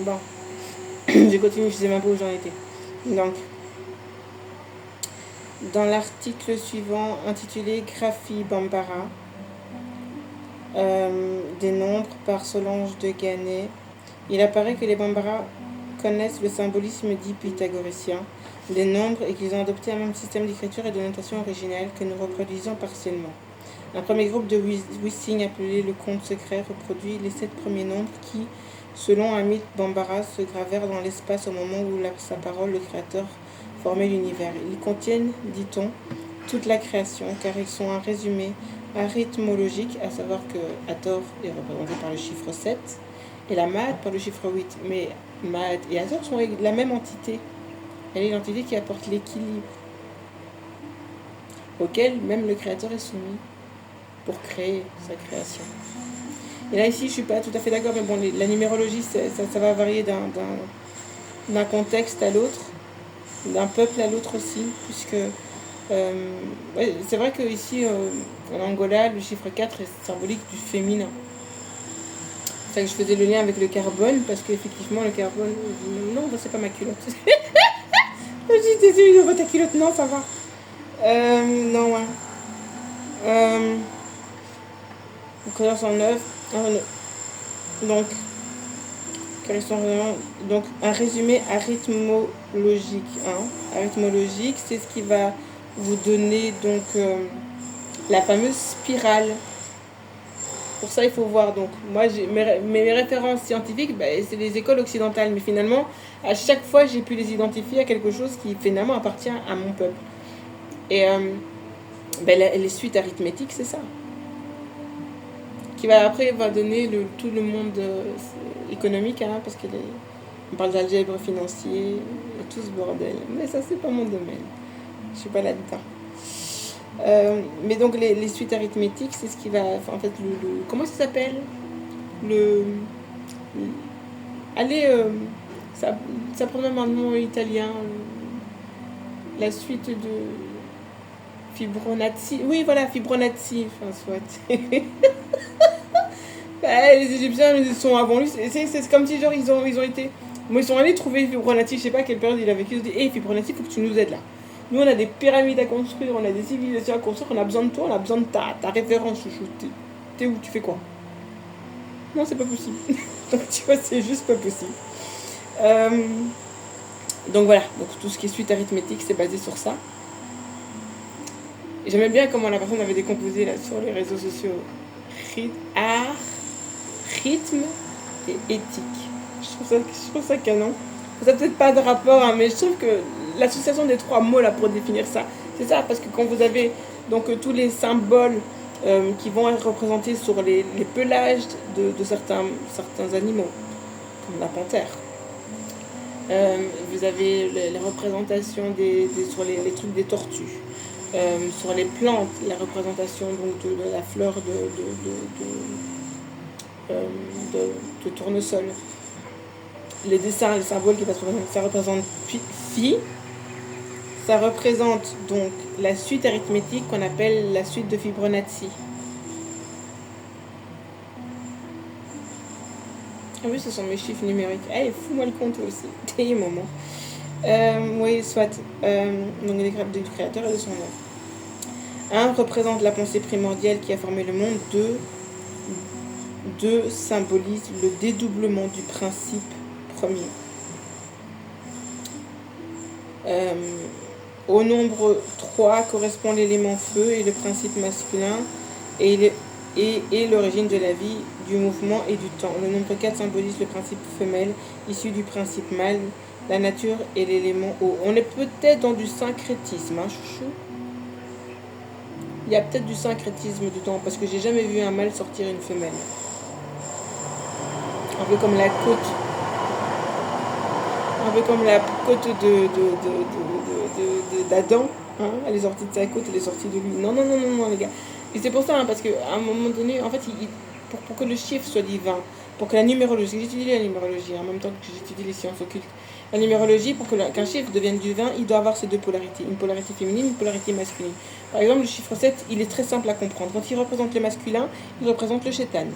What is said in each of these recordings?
Bon, je continue, je sais même pas où j'en étais. Donc, dans l'article suivant intitulé Graphie Bambara, des nombres par Solange de Gannet, il apparaît que les Bambara connaissent le symbolisme dit pythagoricien des nombres et qu'ils ont adopté un même système d'écriture et de notation originale que nous reproduisons partiellement. Un premier groupe de Wissing appelé le conte secret reproduit les 7 premiers nombres qui, selon un mythe Bambara, se gravèrent dans l'espace au moment où sa parole, le créateur, formait l'univers. Ils contiennent, dit-on, toute la création car ils sont un résumé arithmologique, à savoir que Hathor est représenté par le chiffre 7 et la Maat par le chiffre 8. Mais Maat et Hathor sont la même entité. Elle est l'entité qui apporte l'équilibre auquel même le créateur est soumis pour créer sa création. Et là ici je suis pas tout à fait d'accord, mais bon, la numérologie ça va varier d'un contexte à l'autre, d'un peuple à l'autre aussi, puisque ouais, c'est vrai que ici en Angola le chiffre 4 est symbolique du féminin. C'est ça que je faisais le lien avec le carbone, parce qu'effectivement le carbone, non c'est pas ma culotte. Je dis désolé, je vois ta culotte, non ça va. Non ouais. Couleur 109. Donc un résumé arithmologique. Arithmologique, c'est ce qui va vous donner donc la fameuse spirale. Pour ça, il faut voir. Donc, moi, mes références scientifiques, c'est les écoles occidentales. Mais finalement, à chaque fois, j'ai pu les identifier à quelque chose qui finalement appartient à mon peuple. Et les suites arithmétiques, c'est ça. Qui va après va donner tout le monde économique, parce qu'on parle d'algèbre financier et tout ce bordel. Mais ça, c'est pas mon domaine. Je suis pas là-dedans. Mais donc les suites arithmétiques, c'est ce qui va, en fait, comment ça s'appelle, ça prend même un nom italien, la suite de Fibonacci. Oui, voilà, Fibonacci, enfin soit. Les Égyptiens, ils sont avant lui. C'est comme si genre ils ont été, ils sont allés trouver Fibonacci, je sais pas à quelle période il a vécu. Ils ont dit, hey Fibonacci, faut que tu nous aides là. Nous, on a des pyramides à construire, on a des civilisations à construire, on a besoin de toi, on a besoin de ta référence, chouchou. T'es où? Tu fais quoi? Non, c'est pas possible. Donc, tu vois, c'est juste pas possible. Donc, voilà. Donc, tout ce qui est suite arithmétique, c'est basé sur ça. Et j'aimais bien comment la personne avait décomposé là, sur les réseaux sociaux art, rythme et éthique. Je trouve ça canon. Ça n'a peut-être pas de rapport, mais je trouve que l'association des 3 mots là pour définir ça, c'est ça, parce que quand vous avez donc tous les symboles qui vont être représentés sur les pelages de certains animaux, comme la panthère, vous avez les représentations sur les trucs des tortues, sur les plantes, la représentation donc de la fleur de tournesol. Les dessins, les symboles qui passent, ça représente phi. Ça représente donc la suite arithmétique qu'on appelle la suite de Fibonacci. Ah oui, ce sont mes chiffres numériques. Allez, fous-moi le compte aussi. T'es moment. Oui, soit. Donc les graphes du créateur et de son œuvre. 1 représente la pensée primordiale qui a formé le monde. 2 symbolise le dédoublement du principe premier. Au nombre 3 correspond l'élément feu et le principe masculin et l'origine de la vie, du mouvement et du temps. Le nombre 4 symbolise le principe femelle issu du principe mâle, la nature et l'élément eau. On est peut-être dans du syncrétisme, chouchou. Il y a peut-être du syncrétisme dedans parce que j'ai jamais vu un mâle sortir une femelle. Un peu comme la côte. Un peu comme la côte d'Adam. Elle est sortie de sa côte, elle est sortie de lui. Non, les gars. Et c'est pour ça, parce qu'à un moment donné, en fait, pour que le chiffre soit divin, pour que la numérologie, j'étudie la numérologie en même temps que j'étudie les sciences occultes. La numérologie, pour qu'un chiffre devienne divin, il doit avoir ces 2 polarités. Une polarité féminine, une polarité masculine. Par exemple, le chiffre 7, il est très simple à comprendre. Quand il représente le masculin, il représente le shaitan.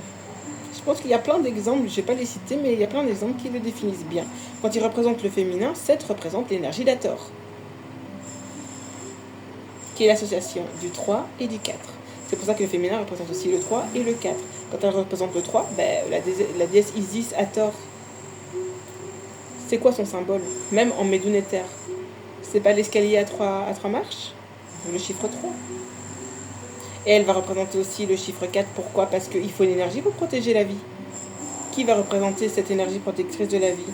Je pense qu'il y a plein d'exemples, je ne vais pas les citer, mais il y a plein d'exemples qui le définissent bien. Quand il représente le féminin, 7 représente l'énergie d'Hathor, qui est l'association du 3 et du 4. C'est pour ça que le féminin représente aussi le 3 et le 4. Quand elle représente le 3, ben, la déesse Isis Hathor, c'est quoi son symbole? Même en Médounéter, c'est pas l'escalier à trois marches? Le chiffre 3. Et elle va représenter aussi le chiffre 4. Pourquoi? Parce qu'il faut une énergie pour protéger la vie. Qui va représenter cette énergie protectrice de la vie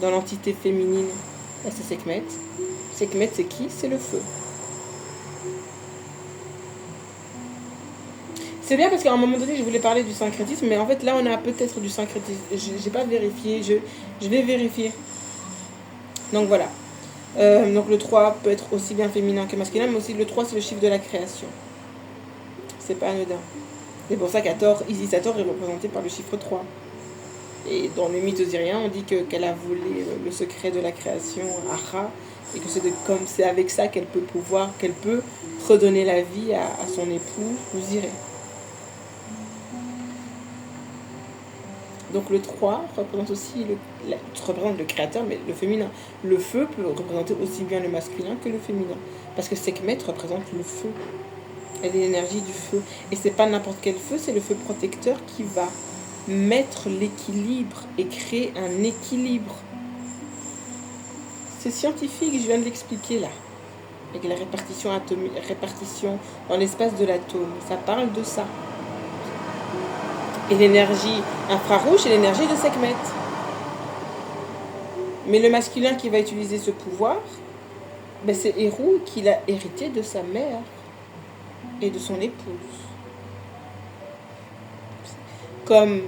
dans l'entité féminine? C'est Sekhmet. Sekhmet, c'est qui? C'est le feu. C'est bien parce qu'à un moment donné, je voulais parler du syncrétisme, mais en fait, là, on a peut-être du syncrétisme. Je n'ai pas vérifié, je vais vérifier. Donc, voilà. Donc, le 3 peut être aussi bien féminin que masculin, mais aussi le 3, c'est le chiffre de la création. C'est pas anodin. C'est pour ça qu'Isis Hathor est représenté par le chiffre 3. Et dans les mythes osiriens, on dit qu'elle a volé le secret de la création à Ra, et que c'est avec ça qu'elle peut redonner la vie à son époux Osiré. Donc le 3 représente aussi représente le créateur, mais le féminin. Le feu peut représenter aussi bien le masculin que le féminin. Parce que Sekhmet représente le feu. Elle est l'énergie du feu. Et c'est pas n'importe quel feu, c'est le feu protecteur qui va mettre l'équilibre et créer un équilibre. C'est scientifique, je viens de l'expliquer là. Avec la répartition dans l'espace de l'atome. Ça parle de ça. Et l'énergie infrarouge, c'est l'énergie de Sekhmet. Mais le masculin qui va utiliser ce pouvoir, ben c'est Hérou qui l'a hérité de sa mère et de son épouse. Comme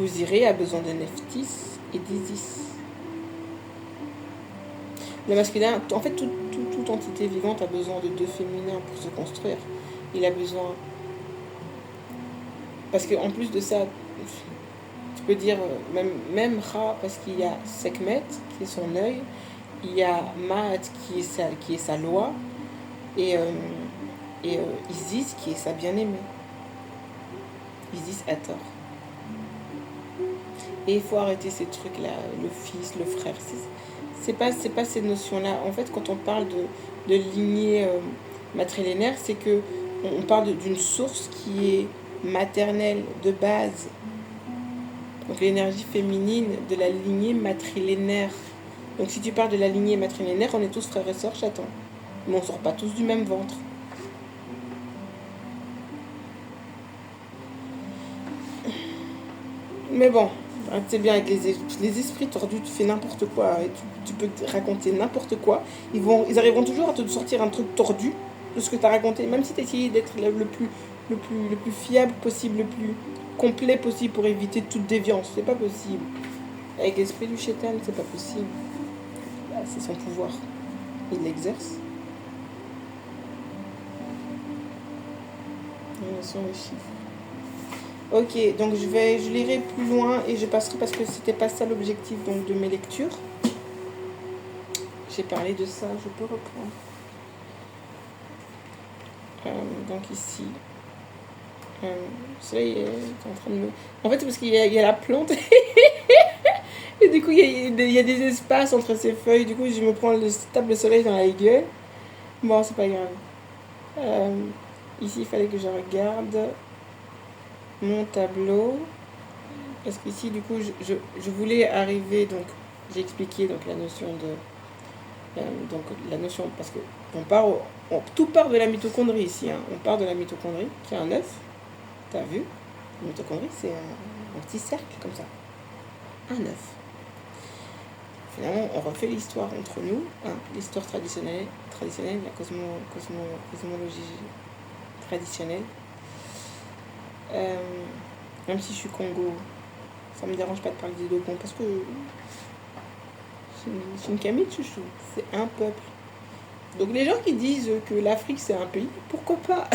Osiré a besoin de Nephthys et d'Isis. Le masculin, en fait, toute entité vivante a besoin de deux féminins pour se construire. Il a besoin... Parce qu'en plus de ça, tu peux dire même Ra, parce qu'il y a Sekhmet, qui est son œil, il y a Maat, qui est sa loi, et Isis, qui est sa bien-aimée. Isis Hathor. Et il faut arrêter ces trucs-là, le fils, le frère. C'est pas ces notions-là. En fait, quand on parle de lignée matrilinéaire, c'est que on parle d'une source qui est maternelle de base. Donc l'énergie féminine de la lignée matrilinéaire. Donc si tu parles de la lignée matrilinéaire, on est tous frères et sœurs chatons. Mais on ne sort pas tous du même ventre. Mais bon, c'est bien avec les esprits tordus, tu fais n'importe quoi. Et tu peux te raconter n'importe quoi. Ils arriveront toujours à te sortir un truc tordu de ce que tu as raconté. Même si tu as essayé d'être le plus fiable possible, le plus complet possible pour éviter toute déviance. C'est pas possible. Avec l'esprit du chétan, c'est pas possible. Bah, c'est son pouvoir. Il l'exerce. Sur les chiffres. Ok, donc je lirai plus loin et je passerai parce que c'était pas ça l'objectif donc de mes lectures. J'ai parlé de ça, je peux reprendre. Donc ici, ça y est en train de me... En fait, c'est parce qu'il y a la plante et du coup il y a des espaces entre ces feuilles. Du coup, je me prends le tape le soleil dans la gueule. Bon, c'est pas grave. Ici, il fallait que je regarde mon tableau. Parce qu'ici, du coup, je voulais arriver, donc j'ai expliqué donc, la notion de... donc la notion, parce que tout part de la mitochondrie ici. Hein. On part de la mitochondrie, qui est un œuf. T'as vu? La mitochondrie, c'est un petit cercle comme ça. Un œuf. Finalement, on refait l'histoire entre nous, hein, l'histoire traditionnelle, la cosmologie traditionnelle. Même si je suis Congo, ça me dérange pas de parler des Dogons parce que c'est une Camille chouchou, c'est un peuple. Donc les gens qui disent que l'Afrique c'est un pays, pourquoi pas?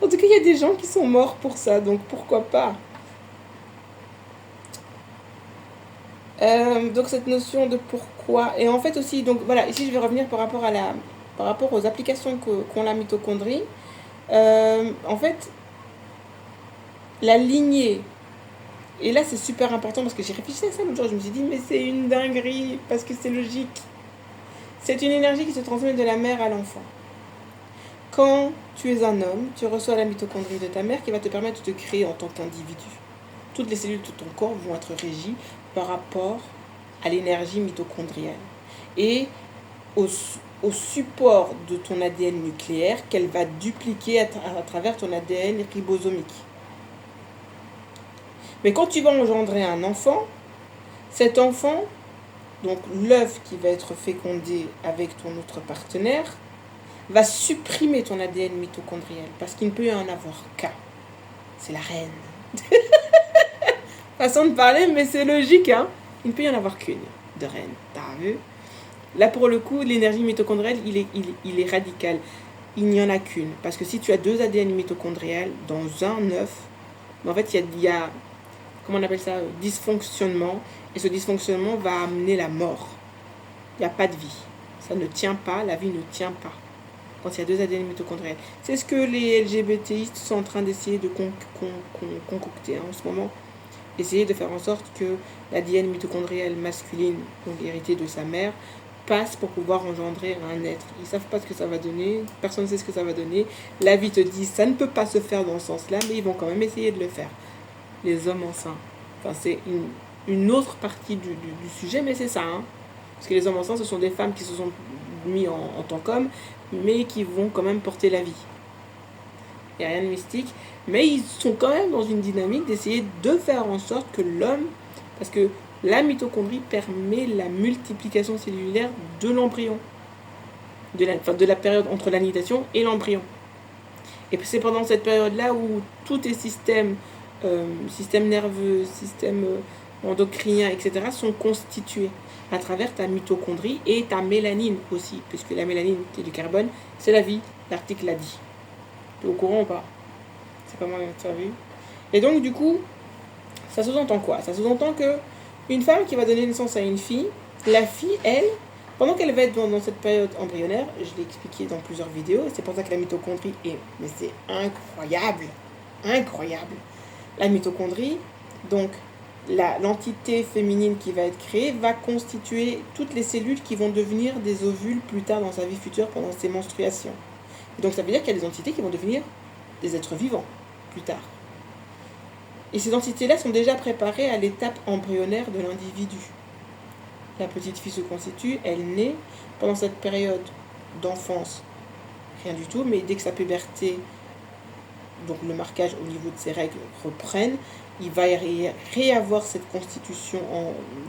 En tout cas, il y a des gens qui sont morts pour ça, donc pourquoi pas? Donc cette notion de pourquoi, et en fait aussi, donc voilà, ici je vais revenir par rapport aux applications qu'ont la mitochondrie. En fait, la lignée. Et là, c'est super important parce que j'ai réfléchi à ça l'autre jour. Je me suis dit, mais c'est une dinguerie parce que c'est logique. C'est une énergie qui se transmet de la mère à l'enfant. Quand tu es un homme, tu reçois la mitochondrie de ta mère qui va te permettre de te créer en tant qu'individu. Toutes les cellules de ton corps vont être régies par rapport à l'énergie mitochondrienne et au support de ton ADN nucléaire qu'elle va dupliquer à travers ton ADN ribosomique. Mais quand tu vas engendrer un enfant, cet enfant, donc l'œuf qui va être fécondé avec ton autre partenaire, va supprimer ton ADN mitochondriel parce qu'il ne peut y en avoir qu'un. C'est la reine. Façon de parler, mais c'est logique, hein. Il ne peut y en avoir qu'une de reine. T'as vu? Là, pour le coup, l'énergie mitochondrielle, il est radical. Il n'y en a qu'une. Parce que si tu as 2 ADN mitochondriels dans un œuf, en fait, il y a comment on appelle ça, dysfonctionnement. Et ce dysfonctionnement va amener la mort. Il n'y a pas de vie. Ça ne tient pas, la vie ne tient pas. Quand il y a 2 ADN mitochondriels. C'est ce que les LGBTistes sont en train d'essayer de concocter en ce moment. Essayer de faire en sorte que l'ADN mitochondriel masculine, donc hérité de sa mère, passe pour pouvoir engendrer un être. Ils ne savent pas ce que ça va donner, personne ne sait ce que ça va donner. La vie te dit ça ne peut pas se faire dans ce sens-là, mais ils vont quand même essayer de le faire. Les hommes enceints. Enfin, c'est une autre partie du sujet, mais c'est ça. Hein. Parce que les hommes enceints, ce sont des femmes qui se sont mis en tant qu'hommes, mais qui vont quand même porter la vie. Il n'y a rien de mystique. Mais ils sont quand même dans une dynamique d'essayer de faire en sorte que l'homme... Parce que la mitochondrie permet la multiplication cellulaire de l'embryon. De la période entre l'anidation et l'embryon. Et c'est pendant cette période-là où tous tes systèmes nerveux, système endocrinien, etc. sont constitués à travers ta mitochondrie et ta mélanine aussi, puisque la mélanine, qui est du carbone, c'est la vie. L'article l'a dit. Tu es au courant ou pas? C'est pas mal, tu as vu? Et donc, du coup, ça sous-entend quoi? Ça sous-entend que une femme qui va donner naissance à une fille, la fille, elle, pendant qu'elle va être dans cette période embryonnaire, je l'ai expliqué dans plusieurs vidéos, et c'est pour ça que la mitochondrie est... Mais c'est incroyable! Incroyable! La mitochondrie, donc l'entité féminine qui va être créée, va constituer toutes les cellules qui vont devenir des ovules plus tard dans sa vie future pendant ses menstruations. Et donc ça veut dire qu'il y a des entités qui vont devenir des êtres vivants plus tard. Et ces entités-là sont déjà préparées à l'étape embryonnaire de l'individu. La petite fille se constitue, elle naît pendant cette période d'enfance, rien du tout, mais dès que sa puberté, donc le marquage au niveau de ses règles reprenne, il va réavoir cette constitution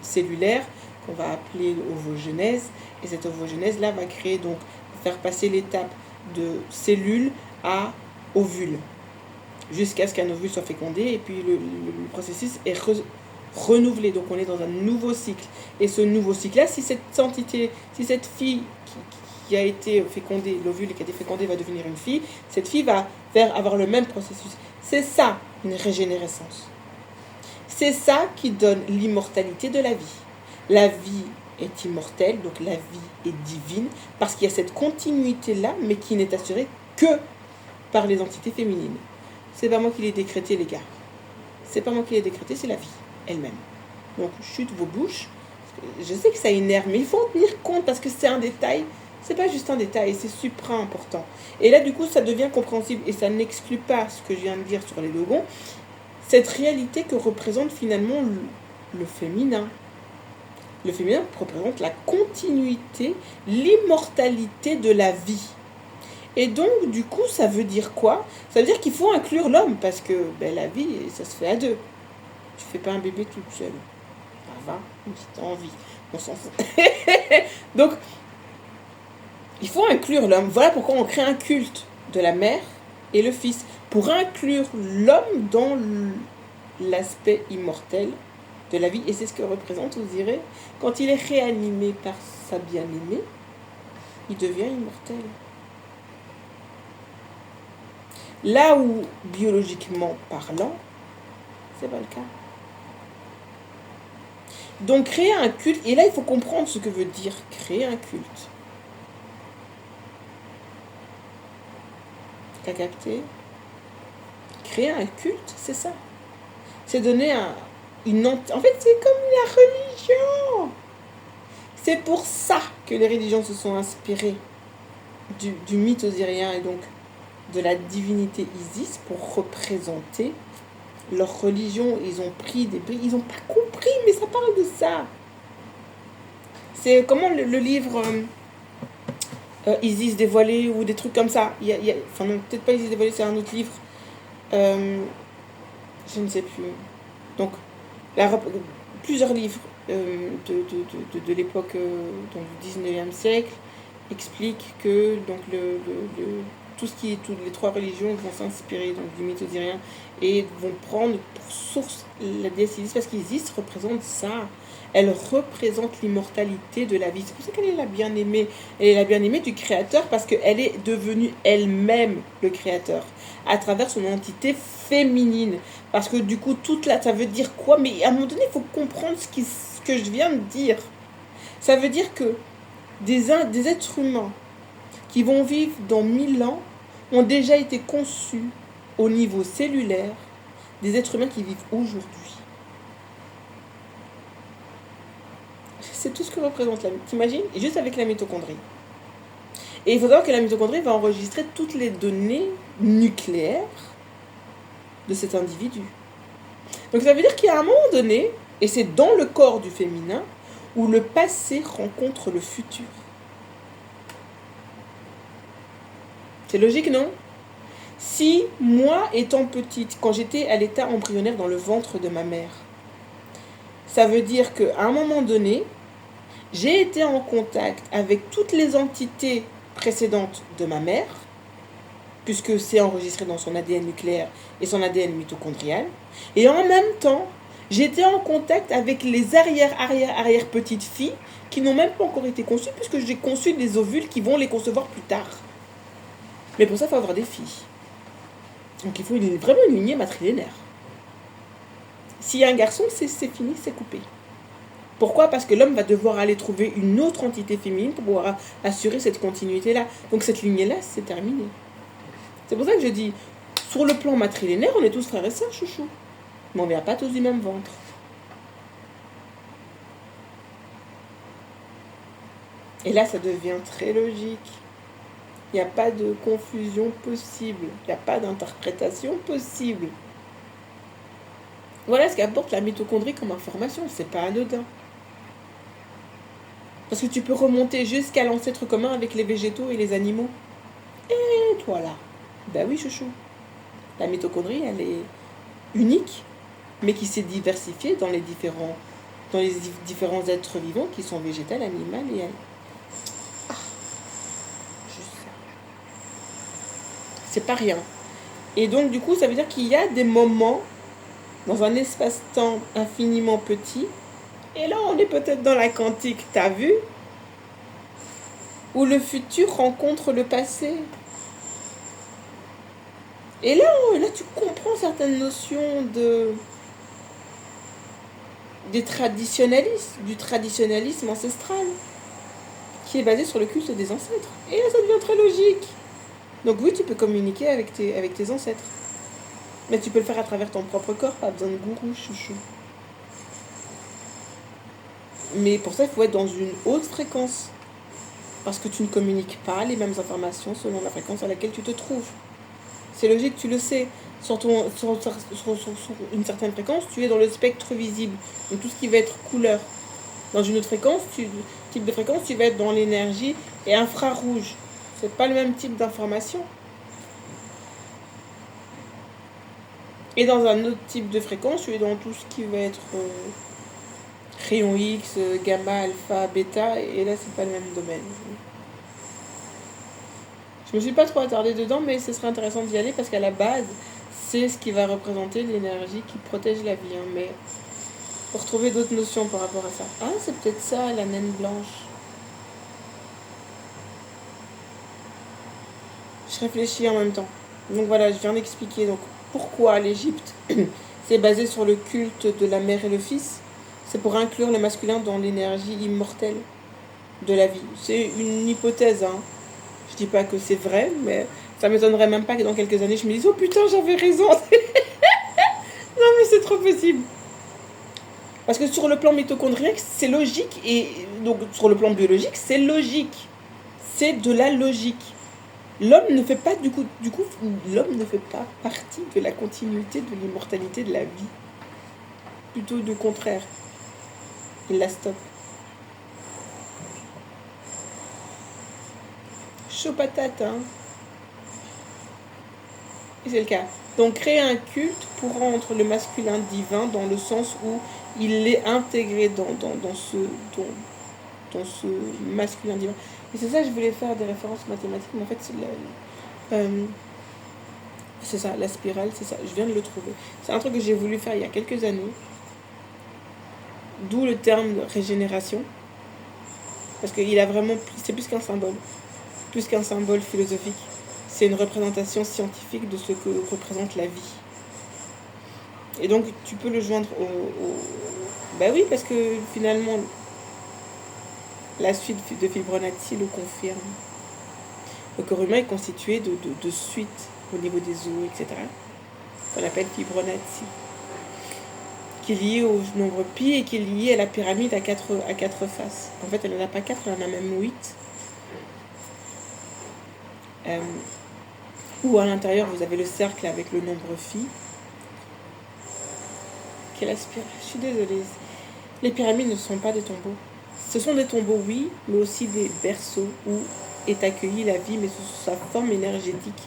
cellulaire qu'on va appeler ovogenèse. Et cette ovogenèse-là va créer donc, faire passer l'étape de cellule à ovule, jusqu'à ce qu'un ovule soit fécondé. Et puis le processus est renouvelé. Donc on est dans un nouveau cycle. Et ce nouveau cycle-là, si cette entité, si cette fille qui a été fécondée, l'ovule qui a été fécondé va devenir une fille, cette fille va avoir le même processus. C'est ça, une régénérescence. C'est ça qui donne l'immortalité de la vie. La vie est immortelle, donc la vie est divine, parce qu'il y a cette continuité-là, mais qui n'est assurée que par les entités féminines. C'est pas moi qui l'ai décrété, les gars. C'est pas moi qui l'ai décrété, c'est la vie elle-même. Donc, chute vos bouches. Je sais que ça énerve, mais il faut en tenir compte, parce que c'est un détail. C'est pas juste un détail, c'est supra important. Et là, du coup, ça devient compréhensible, et ça n'exclut pas ce que je viens de dire sur les logons, cette réalité que représente finalement le féminin. Le féminin représente la continuité, l'immortalité de la vie. Et donc, du coup, ça veut dire quoi? Ça veut dire qu'il faut inclure l'homme, parce que la vie, ça se fait à deux. Tu fais pas un bébé toute seule. Ça va, si t'as envie. On s'en fout. Donc, il faut inclure l'homme. Voilà pourquoi on crée un culte de la mère et le fils. Pour inclure l'homme dans l'aspect immortel de la vie. Et c'est ce que représente, vous direz, quand il est réanimé par sa bien-aimée, il devient immortel. Là où, biologiquement parlant, c'est pas le cas. Donc, créer un culte, et là, il faut comprendre ce que veut dire créer un culte. T'as capté? créer un culte, c'est ça. C'est donner En fait, c'est comme la religion. C'est pour ça que les religions se sont inspirées du mythe osirien et donc de la divinité Isis pour représenter leur religion. Ils ont pris des briques, ils n'ont pas compris, mais ça parle de ça. C'est comment le livre Isis dévoilé ou des trucs comme ça. Enfin, non, peut-être pas Isis dévoilé, c'est un autre livre. Je ne sais plus. Donc, plusieurs livres de l'époque du 19e siècle expliquent que donc, tout ce qui est toutes les trois religions vont s'inspirer donc, du mythe osirien et vont prendre pour source la déesse Isis parce qu'Isis représente ça. Elle représente l'immortalité de la vie. C'est pour ça qu'elle est la bien-aimée. Elle est la bien-aimée du Créateur parce qu'elle est devenue elle-même le Créateur à travers son entité féminine. Parce que du coup, ça veut dire quoi? Mais à un moment donné, il faut comprendre ce que je viens de dire. Ça veut dire que des êtres humains qui vont vivre dans 1000 ans ont déjà été conçus au niveau cellulaire des êtres humains qui vivent aujourd'hui. C'est tout ce que représente la mitochondrie. T'imagines? Juste avec la mitochondrie. Et il faut savoir que la mitochondrie va enregistrer toutes les données nucléaires de cet individu. Donc ça veut dire qu'il y a un moment donné, et c'est dans le corps du féminin, où le passé rencontre le futur. C'est logique, non? Si moi, étant petite, quand j'étais à l'état embryonnaire dans le ventre de ma mère, ça veut dire qu'à un moment donné, j'ai été en contact avec toutes les entités précédentes de ma mère, puisque c'est enregistré dans son ADN nucléaire et son ADN mitochondrial, et en même temps, j'étais en contact avec les arrière petites filles qui n'ont même pas encore été conçues, puisque j'ai conçu des ovules qui vont les concevoir plus tard. Mais pour ça, il faut avoir des filles. Donc il faut vraiment une lignée matrilinéaire. S'il y a un garçon, c'est fini, c'est coupé. Pourquoi? Parce que l'homme va devoir aller trouver une autre entité féminine pour pouvoir assurer cette continuité-là. Donc cette lignée-là, c'est terminé. C'est pour ça que je dis, sur le plan matrilinéaire, on est tous frères et sœurs, chouchou. Mais on ne vient pas tous du même ventre. Et là, ça devient très logique. Il n'y a pas de confusion possible. Il n'y a pas d'interprétation possible. Voilà ce qu'apporte la mitochondrie comme information. C'est pas anodin. Parce que tu peux remonter jusqu'à l'ancêtre commun avec les végétaux et les animaux. Et toi là. Ben oui, chouchou. La mitochondrie, elle est unique, mais qui s'est diversifiée dans les différents êtres vivants qui sont végétales, animales et c'est pas rien. Et donc, du coup, ça veut dire qu'il y a des moments, dans un espace-temps infiniment petit, et là, on est peut-être dans la quantique, t'as vu? Où le futur rencontre le passé. Et là, tu comprends certaines notions du traditionnalisme ancestral, qui est basé sur le culte des ancêtres. Et là, ça devient très logique. Donc oui, tu peux communiquer avec tes ancêtres. Mais tu peux le faire à travers ton propre corps, pas besoin de gourou, chouchou. Mais pour ça, il faut être dans une haute fréquence. Parce que tu ne communiques pas les mêmes informations selon la fréquence à laquelle tu te trouves. C'est logique, tu le sais. Sur une certaine fréquence, tu es dans le spectre visible. Donc tout ce qui va être couleur. Dans une autre fréquence, type de fréquence, tu vas être dans l'énergie et infrarouge. C'est pas le même type d'information. Et dans un autre type de fréquence, tu es dans tout ce qui va être rayon X, gamma, alpha, bêta, et là c'est pas le même domaine. Je me suis pas trop attardée dedans, mais ce serait intéressant d'y aller parce qu'à la base, c'est ce qui va représenter l'énergie qui protège la vie. Mais pour trouver d'autres notions par rapport à ça. Ah, c'est peut-être ça, la naine blanche. Je réfléchis en même temps. Donc voilà, je viens d'expliquer donc, pourquoi l'Égypte, c'est basé sur le culte de la mère et le fils. C'est pour inclure le masculin dans l'énergie immortelle de la vie. C'est une hypothèse, hein. Je dis pas que c'est vrai, mais ça m'étonnerait même pas que dans quelques années, je me dise « Oh putain, j'avais raison !» trop possible. Parce que sur le plan mitochondriaque, c'est logique. Et donc, sur le plan biologique, c'est logique. C'est de la logique. L'homme ne fait pas, l'homme ne fait pas partie de la continuité de l'immortalité de la vie. Plutôt du contraire. Il la stoppe. Chaud patate, hein. Et c'est le cas. Donc, créer un culte pour rendre le masculin divin dans le sens où il est intégré dans ce masculin divin. Et c'est ça, je voulais faire des références mathématiques, mais en fait, c'est ça, la spirale, c'est ça. Je viens de le trouver. C'est un truc que j'ai voulu faire il y a quelques années. D'où le terme de régénération. Parce qu'il a vraiment... C'est plus qu'un symbole. Plus qu'un symbole philosophique. C'est une représentation scientifique de ce que représente la vie. Et donc, tu peux le joindre bah oui, parce que finalement, la suite de Fibonacci le confirme. Le corps humain est constitué de suites au niveau des os, etc. Qu'on appelle Fibonacci. Qui est lié au nombre pi et qui est lié à la pyramide à quatre faces. En fait, elle n'en a pas 4, elle en a même 8. Où à l'intérieur, vous avez le cercle avec le nombre phi. Quelle aspire. Je suis désolée. Les pyramides ne sont pas des tombeaux. Ce sont des tombeaux, oui, mais aussi des berceaux où est accueillie la vie, mais sous sa forme énergétique,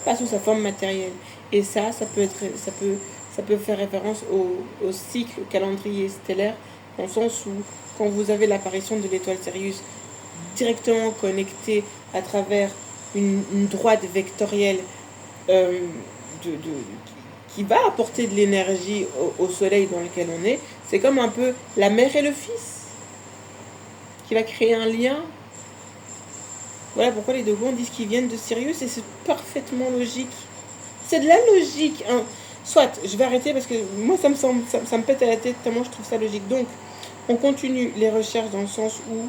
pas sous sa forme matérielle. Et ça peut faire référence au cycle, au calendrier stellaire, dans le sens où, quand vous avez l'apparition de l'étoile Sirius directement connectée à travers une droite vectorielle qui va apporter de l'énergie au soleil dans lequel on est, c'est comme un peu la mère et le fils qui va créer un lien. Voilà pourquoi les Dogons disent qu'ils viennent de Sirius et c'est parfaitement logique. C'est de la logique, hein. Soit, je vais arrêter parce que moi ça me pète à la tête tellement je trouve ça logique. Donc, on continue les recherches dans le sens où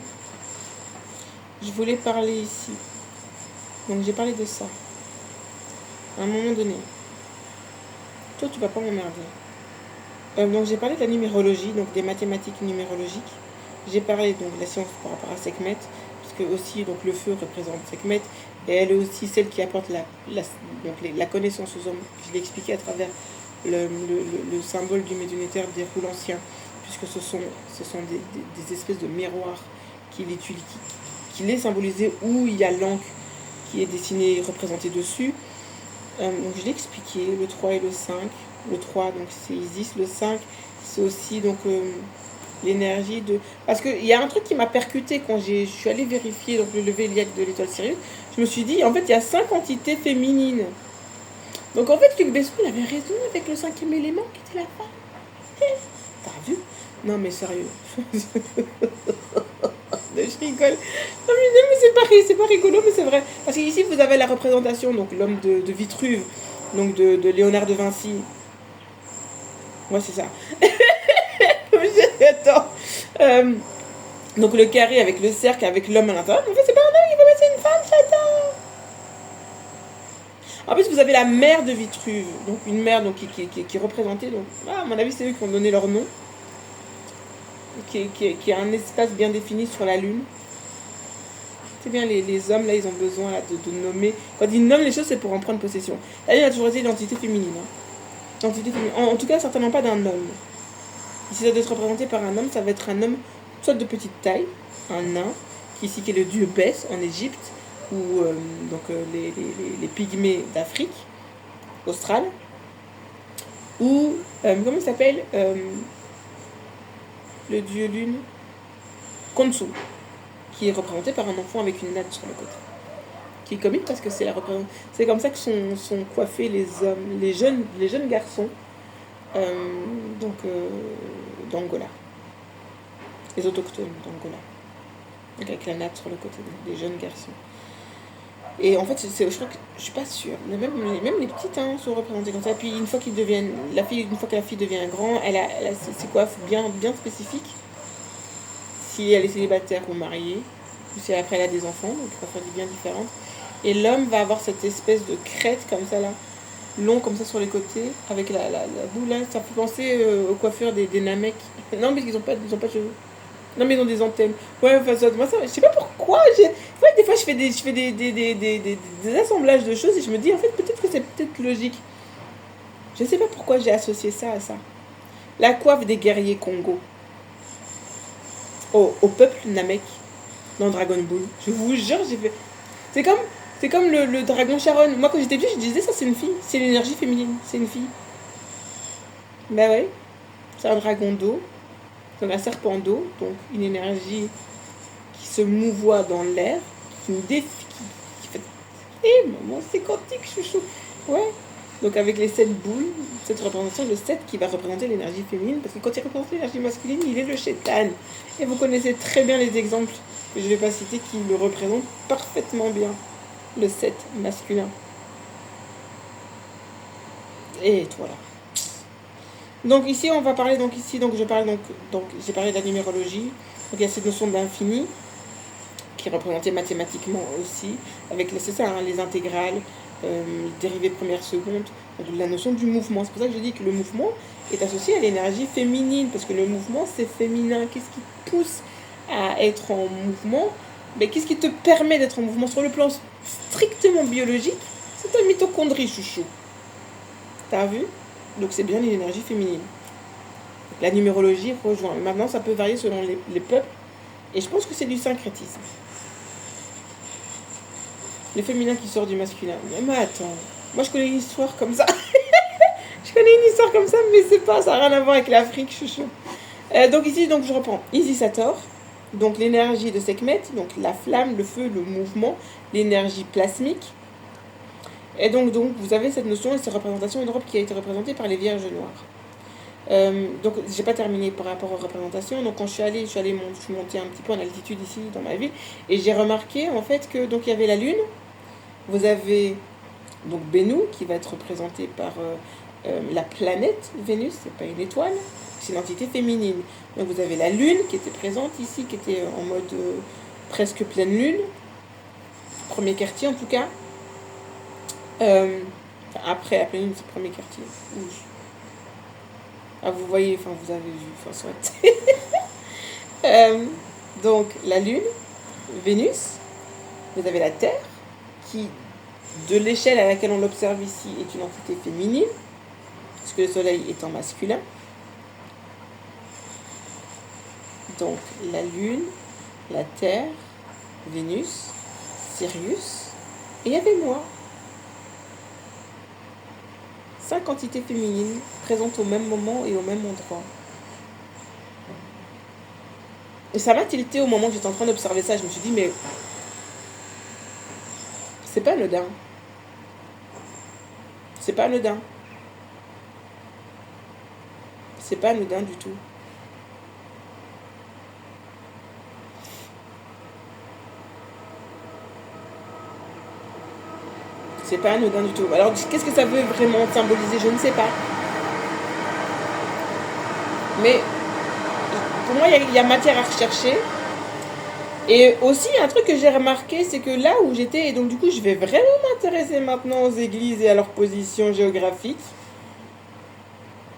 je voulais parler ici. Donc j'ai parlé de ça. À un moment donné. Toi, tu vas pas m'emmerder. Donc j'ai parlé de la numérologie, donc des mathématiques numérologiques. J'ai parlé donc de la science par rapport à Sekhmet, puisque aussi donc le feu représente Sekhmet, et elle est aussi celle qui apporte la connaissance aux hommes. Je l'ai expliqué à travers le symbole du médiunétaire des roues anciens, puisque ce sont des espèces de miroirs qu'il est symbolisé où il y a l'encre qui est dessinée, représentée dessus. Donc je l'ai expliqué, le 3 et le 5. Le 3, donc c'est Isis. Le 5, c'est aussi donc l'énergie de... Parce qu'il y a un truc qui m'a percuté quand je suis allée vérifier donc, le lever iliaque de l'étoile Sirius. Je me suis dit, en fait, il y a 5 entités féminines. Donc en fait, Luc Besson, il avait raison avec le 5e élément qui était la femme. T'as vu? Non mais sérieux. Je rigole. Non mais c'est pas rigolo, mais c'est vrai. Parce qu'ici, vous avez la représentation, donc l'homme de Vitruve, donc de Léonard de Vinci. Ouais, c'est ça. Attends. Donc le carré avec le cercle, avec l'homme à l'intérieur. En fait, c'est pas un homme, il faut mettre une femme, j'attends. En plus, vous avez la mère de Vitruve. Donc une mère donc, qui est représentée. Donc, à mon avis, c'est eux qui ont donné leur nom. Qui a un espace bien défini sur la Lune. C'est bien, les hommes, là, ils ont besoin là, de nommer. Quand ils nomment les choses, c'est pour en prendre possession. La Lune a toujours été l'identité féminine. Hein. En tout cas, certainement pas d'un homme. Si ça doit être représenté par un homme, ça va être un homme soit de petite taille, un nain, qui est le dieu Bès en Égypte, ou les pygmées d'Afrique australe, ou, comment il s'appelle le dieu lune, Khonsu, qui est représenté par un enfant avec une natte sur le côté. Qui est comique parce que c'est comme ça que sont coiffés les hommes, les jeunes garçons d'Angola. Les autochtones d'Angola. Donc avec la natte sur le côté, des jeunes garçons. Et en fait, je crois que je suis pas sûre, mais même les petites sont représentées comme ça. Puis une fois que la fille devient grand, elle a ses coiffes bien spécifiques. Si elle est célibataire ou mariée, ou si après elle a des enfants, donc coiffes bien différentes. Et l'homme va avoir cette espèce de crête comme ça là, long comme ça sur les côtés, avec la boule là. Ça fait penser aux coiffeurs des Namek. Non, mais ils ont pas de cheveux. Non, mais ils ont des antennes. Ouais, enfin, ça, moi, ça, je sais pas pourquoi. Ouais, des fois, je fais des assemblages de choses et je me dis, en fait, peut-être que c'est peut-être logique. Je sais pas pourquoi j'ai associé ça à ça. La coiffe des guerriers Congo. Au peuple Namek dans Dragon Ball. Je vous jure, j'ai fait. C'est comme, c'est comme le dragon Sharon. Moi, quand j'étais petite, je disais ça, c'est une fille. C'est l'énergie féminine. C'est une fille. Bah ouais. C'est un dragon d'eau. C'est un serpent d'eau. Donc, une énergie qui se mouvoie dans l'air. Qui me défie. Qui fait. Eh, maman, c'est quantique, chouchou. Ouais. Donc, avec les 7 boules, cette représentation, le 7 qui va représenter l'énergie féminine. Parce que quand il représente l'énergie masculine, il est le chétan. Et vous connaissez très bien les exemples que je ne vais pas citer qui le représentent parfaitement bien. Le 7 masculin. Et voilà. Donc ici on va parler donc je parle donc j'ai parlé de la numérologie. Donc il y a cette notion d'infini qui est représentée mathématiquement aussi avec c'est ça hein, les intégrales, dérivées première seconde, donc la notion du mouvement. C'est pour ça que je dis que le mouvement est associé à l'énergie féminine parce que le mouvement c'est féminin. Qu'est-ce qui pousse à être en mouvement? Mais qu'est-ce qui te permet d'être en mouvement sur le plan strictement biologique? C'est ta mitochondrie, chouchou. T'as vu? Donc c'est bien l'énergie féminine. La numérologie rejoint. Maintenant, ça peut varier selon les peuples. Et je pense que c'est du syncrétisme. Le féminin qui sort du masculin. Mais attends, moi je connais une histoire comme ça. Je connais une histoire comme ça, mais c'est pas, ça n'a rien à voir avec l'Afrique, chouchou. Donc ici, donc je reprends. Isisator, donc l'énergie de Sekhmet, donc la flamme, le feu, le mouvement, l'énergie plasmique. Et donc vous avez cette notion et cette représentation en Europe qui a été représentée par les Vierges Noires. Donc j'ai pas terminé par rapport aux représentations. Donc quand je suis montée un petit peu en altitude ici dans ma ville et j'ai remarqué en fait que donc il y avait la Lune. Vous avez donc Bennu qui va être représenté par la planète Vénus, c'est pas une étoile, c'est une entité féminine. Donc vous avez la Lune qui était présente ici, qui était en mode presque pleine Lune, premier quartier en tout cas. Après la pleine Lune, c'est le premier quartier. Ah, vous voyez, enfin vous avez vu, enfin soit. Donc la Lune, Vénus, vous avez la Terre qui, de l'échelle à laquelle on l'observe ici, est une entité féminine, puisque le Soleil étant masculin. Donc la Lune, la Terre, Vénus, Sirius, et il y avait moi. 5 entités féminines présentes au même moment et au même endroit. Et ça m'a tilté au moment que j'étais en train d'observer ça. Je me suis dit, mais c'est pas anodin. C'est pas anodin. C'est pas anodin du tout. C'est pas anodin du tout. Alors, qu'est-ce que ça veut vraiment symboliser? Je ne sais pas. Mais pour moi, il y a matière à rechercher. Et aussi, un truc que j'ai remarqué, c'est que là où j'étais, et donc du coup, je vais vraiment m'intéresser maintenant aux églises et à leur position géographique,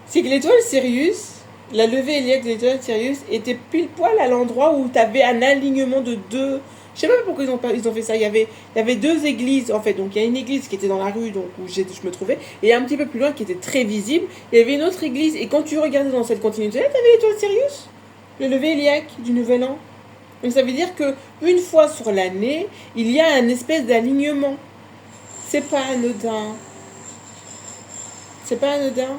c'est que l'étoile Sirius, la levée héliaque de l'étoile Sirius, était pile poil à l'endroit où tu avais un alignement de deux. Je sais pas pourquoi ils ont fait ça. Il y avait 2 églises, en fait. Donc, il y a une église qui était dans la rue donc, où je me trouvais. Et un petit peu plus loin, qui était très visible. Il y avait une autre église. Et quand tu regardais dans cette continuité-là, tu avais l'étoile Sirius. Le lever héliaque du Nouvel An. Donc, ça veut dire qu'une fois sur l'année, il y a un espèce d'alignement. C'est pas anodin. C'est pas anodin.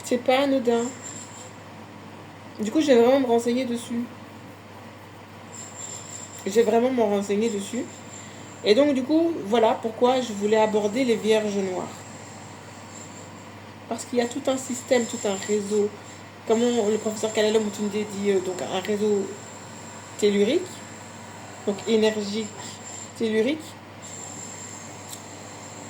C'est pas anodin. Du coup, je vais vraiment me renseigner dessus. J'ai vraiment m'en renseigner dessus. Et donc, du coup, voilà pourquoi je voulais aborder les Vierges Noires. Parce qu'il y a tout un système, tout un réseau. Comme le professeur Kalalom Mutunde dit, donc un réseau tellurique, donc énergique tellurique,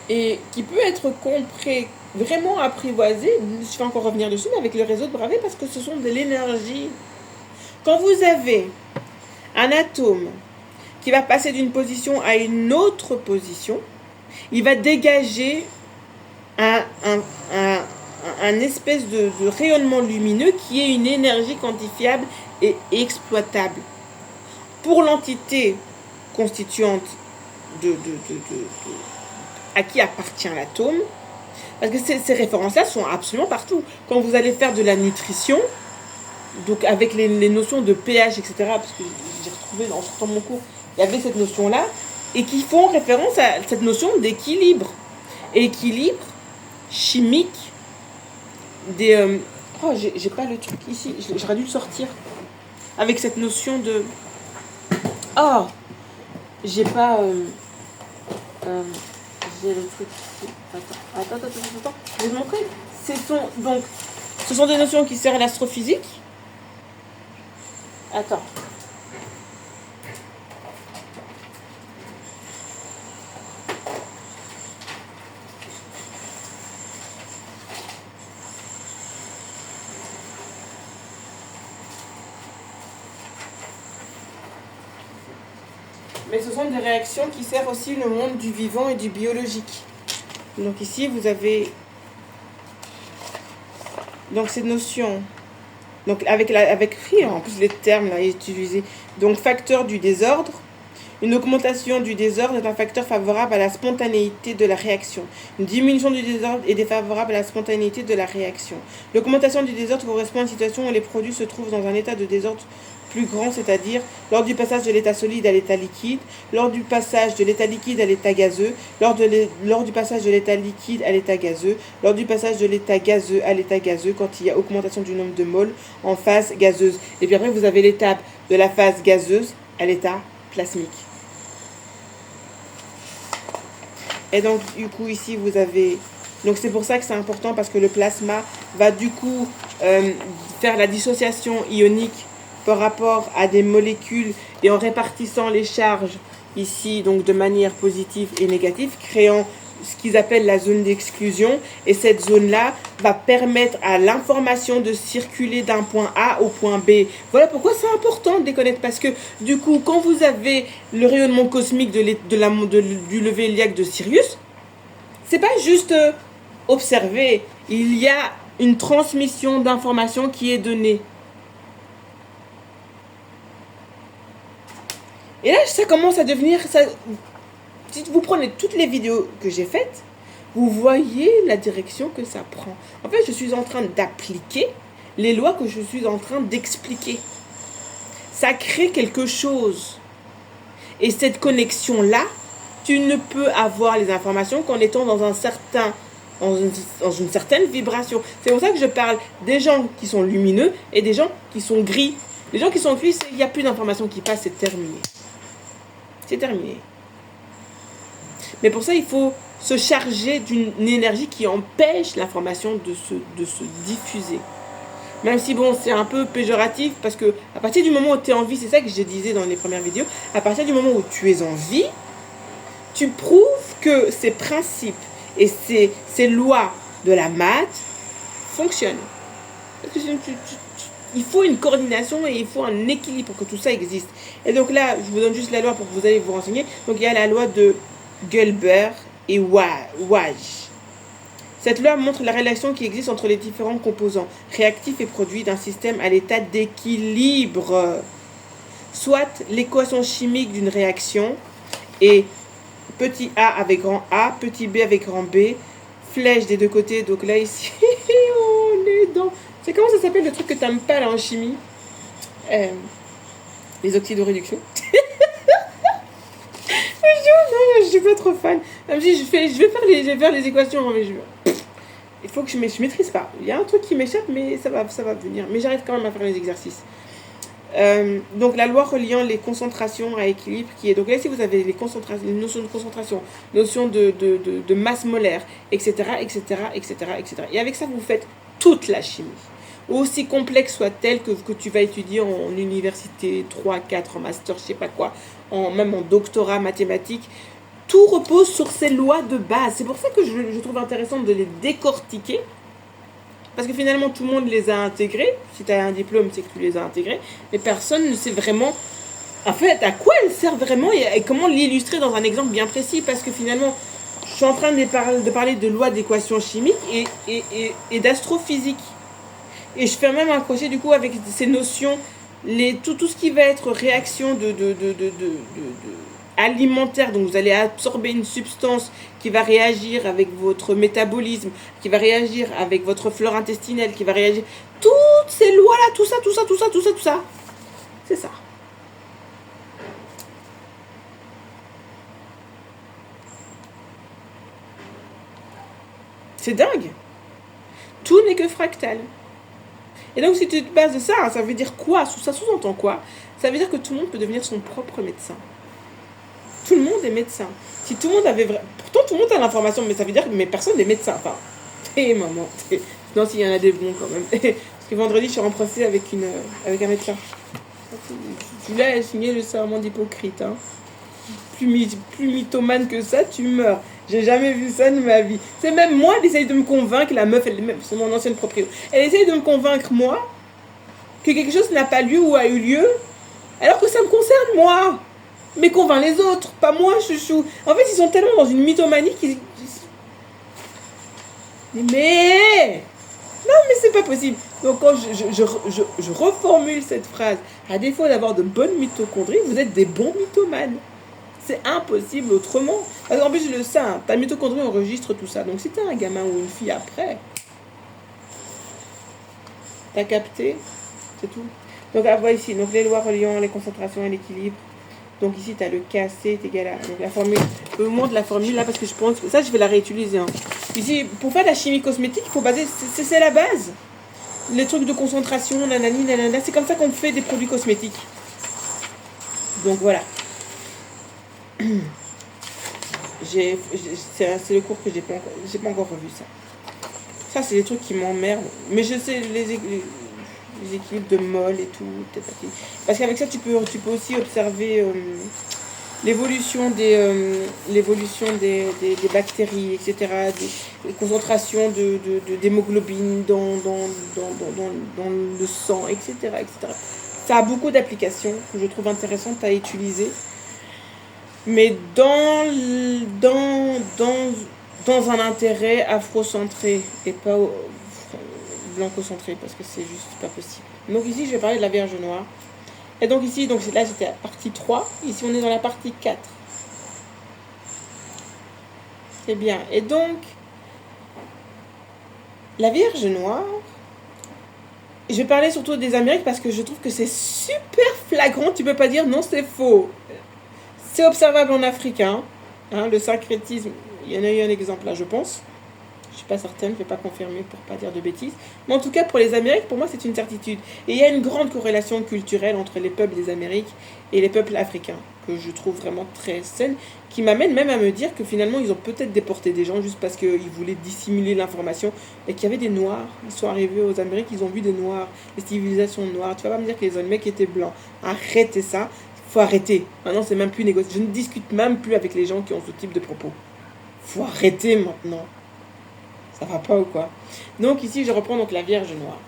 et qui peut être compris, vraiment apprivoisé, je vais encore revenir dessus, mais avec le réseau de Bravais, parce que ce sont de l'énergie. Quand vous avez un atome qui va passer d'une position à une autre position, il va dégager un espèce de rayonnement lumineux qui est une énergie quantifiable et exploitable. Pour l'entité constituante à qui appartient l'atome, parce que ces références-là sont absolument partout. Quand vous allez faire de la nutrition, donc avec les notions de pH, etc., parce que j'ai retrouvé en sortant mon cours, il y avait cette notion-là, et qui font référence à cette notion d'équilibre. Équilibre chimique des... Oh, j'ai pas le truc ici, j'aurais dû le sortir. Avec cette notion de... Oh, j'ai pas... j'ai le truc ici. Attends. Je vais vous montrer. Ce sont des notions qui servent à l'astrophysique. Attends. Mais ce sont des réactions qui servent aussi le monde du vivant et du biologique. Donc ici, vous avez donc ces notions. Donc avec en plus les termes là utilisés. Donc facteur du désordre. Une augmentation du désordre est un facteur favorable à la spontanéité de la réaction. Une diminution du désordre est défavorable à la spontanéité de la réaction. L'augmentation du désordre correspond à une situation où les produits se trouvent dans un état de désordre plus grand, c'est-à-dire lors du passage de l'état solide à l'état liquide, lors du passage de l'état liquide à l'état gazeux, lors du passage de l'état liquide à l'état gazeux, lors du passage de l'état gazeux à l'état gazeux, quand il y a augmentation du nombre de moles en phase gazeuse. Et puis après, vous avez l'étape de la phase gazeuse à l'état plasmique. Et donc, du coup, ici, vous avez... Donc, c'est pour ça que c'est important, parce que le plasma va, du coup, faire la dissociation ionique par rapport à des molécules et en répartissant les charges, ici, donc, de manière positive et négative, créant ce qu'ils appellent la zone d'exclusion. Et cette zone-là va permettre à l'information de circuler d'un point A au point B. Voilà pourquoi c'est important de les connaître, parce que du coup, quand vous avez le rayonnement cosmique du lever héliaque de Sirius, c'est pas juste observer, il y a une transmission d'informations qui est donnée. Et là, ça commence à devenir... Si vous prenez toutes les vidéos que j'ai faites, vous voyez la direction que ça prend. En fait, je suis en train d'appliquer les lois que je suis en train d'expliquer. Ça crée quelque chose. Et cette connexion-là, tu ne peux avoir les informations qu'en étant dans une certaine vibration. C'est pour ça que je parle des gens qui sont lumineux et des gens qui sont gris. Les gens qui sont gris, il n'y a plus d'informations qui passent, c'est terminé. C'est terminé. Mais pour ça, il faut se charger d'une énergie qui empêche l'information de se diffuser. Même si, bon, c'est un peu péjoratif, parce que à partir du moment où tu es en vie, c'est ça que je disais dans les premières vidéos, à partir du moment où tu es en vie, tu prouves que ces principes et ces lois de la maths fonctionnent. Parce que il faut une coordination et il faut un équilibre pour que tout ça existe. Et donc là, je vous donne juste la loi pour que vous allez vous renseigner. Donc il y a la loi de Gelber et Waj. Cette loi montre la relation qui existe entre les différents composants réactifs et produits d'un système à l'état d'équilibre. Soit l'équation chimique d'une réaction est petit a avec grand A, petit b avec grand B, flèche des deux côtés. Donc là, ici, on est dans... C'est comment ça s'appelle le truc que tu n'aimes pas là en chimie, les oxydoréductions. Non, je suis pas trop fan. Je vais faire les équations, mais il faut que je maîtrise pas. Il y a un truc qui m'échappe, mais ça va venir. Mais j'arrête quand même à faire les exercices. Donc la loi reliant les concentrations à équilibre, qui est... Donc là, ici, vous avez les notions de concentration, notions de masse molaire, etc., etc., etc., etc. Et avec ça, vous faites toute la chimie. Aussi complexe soit-elle que tu vas étudier en université 3, 4, en master, je sais pas quoi, même en doctorat mathématique. Tout repose sur ces lois de base. C'est pour ça que je trouve intéressant de les décortiquer. Parce que finalement, tout le monde les a intégrés. Si tu as un diplôme, c'est que tu les as intégrés. Mais personne ne sait vraiment, en fait, à quoi elles servent vraiment et comment l'illustrer dans un exemple bien précis. Parce que finalement, suis en train de parler de loi d'équation chimique et d'astrophysique. Et je fais même un crochet du coup avec ces notions, tout ce qui va être réaction alimentaire, donc vous allez absorber une substance qui va réagir avec votre métabolisme, qui va réagir avec votre flore intestinelle, qui va réagir, toutes ces lois-là, tout ça, c'est ça. C'est dingue. Tout n'est que fractal. Et donc si tu te bases de ça, ça veut dire quoi? Ça sous-entend quoi? Ça veut dire que tout le monde peut devenir son propre médecin. Tout le monde est médecin. Si tout le monde avait pourtant tout le monde a l'information, mais ça veut dire que personne n'est médecin. Enfin, maman. Non, s'il y en a des bons quand même. Parce que vendredi, je suis en procès avec un médecin. Tu l'as signé le serment d'hypocrite. Hein. Plus mythomane que ça, tu meurs. J'ai jamais vu ça de ma vie. C'est même moi, elle essaye de me convaincre, la meuf, c'est mon ancienne propriétaire. Elle essaye de me convaincre, moi, que quelque chose n'a pas lieu ou a eu lieu, alors que ça me concerne, moi. Mais convainc les autres, pas moi, chouchou. En fait, ils sont tellement dans une mythomanie qu'ils... Mais... Non, mais c'est pas possible. Donc, quand je reformule cette phrase, à défaut d'avoir de bonnes mitochondries, vous êtes des bons mythomanes. C'est impossible autrement. Parce qu'en plus, je le sais, hein, ta mitochondrie enregistre tout ça. Donc, si t'as un gamin ou une fille après, t'as capté, c'est tout. Donc, à voir ici, donc les lois reliant les concentrations et l'équilibre. Donc, ici, tu as le KC est égal à... Donc, la formule, je vous montre la formule là parce que je pense que ça, je vais la réutiliser. Hein. Ici, pour faire de la chimie cosmétique, il faut baser... C'est la base. Les trucs de concentration, nanani, nanana. C'est comme ça qu'on fait des produits cosmétiques. Donc, voilà. C'est le cours que j'ai pas encore revu ça. Ça, c'est des trucs qui m'emmerdent. Mais je sais les équilibres de mol et tout. Parce qu'avec ça, tu peux aussi observer l'évolution des bactéries, etc. Des concentrations d'hémoglobine dans le sang, etc., etc. Ça a beaucoup d'applications que je trouve intéressantes à utiliser. Mais dans un intérêt afrocentré et pas blanco-centré, parce que c'est juste pas possible. Donc ici, je vais parler de la Vierge Noire. Et donc ici, là, c'était la partie 3. Ici, on est dans la partie 4. C'est bien. Et donc, la Vierge Noire, je vais parler surtout des Amériques parce que je trouve que c'est super flagrant. Tu peux pas dire non, c'est faux. C'est observable en Afrique, hein, le syncrétisme, il y en a eu un exemple là, je pense. Je ne suis pas certaine, je ne vais pas confirmer pour ne pas dire de bêtises. Mais en tout cas, pour les Amériques, pour moi, c'est une certitude. Et il y a une grande corrélation culturelle entre les peuples des Amériques et les peuples africains, que je trouve vraiment très saine, qui m'amène même à me dire que finalement, ils ont peut-être déporté des gens juste parce qu'ils voulaient dissimuler l'information et qu'il y avait des Noirs. Ils sont arrivés aux Amériques, ils ont vu des Noirs, des civilisations noires. Tu vas pas me dire que les mecs étaient blancs. Arrêtez ça. Faut arrêter. Maintenant, c'est même plus négocié. Je ne discute même plus avec les gens qui ont ce type de propos. Faut arrêter maintenant. Ça va pas ou quoi? Donc ici, je reprends donc la Vierge Noire.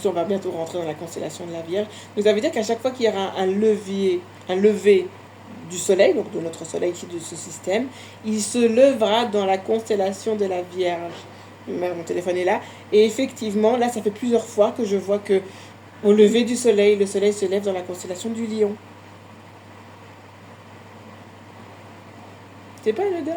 On va bientôt rentrer dans la constellation de la Vierge. Donc ça veut dire qu'à chaque fois qu'il y aura un lever du Soleil, donc de notre Soleil ici, de ce système, il se levera dans la constellation de la Vierge. Mon téléphone est là. Et effectivement, là, ça fait plusieurs fois que je vois que au lever du soleil, le soleil se lève dans la constellation du Lion. C'est pas anodin.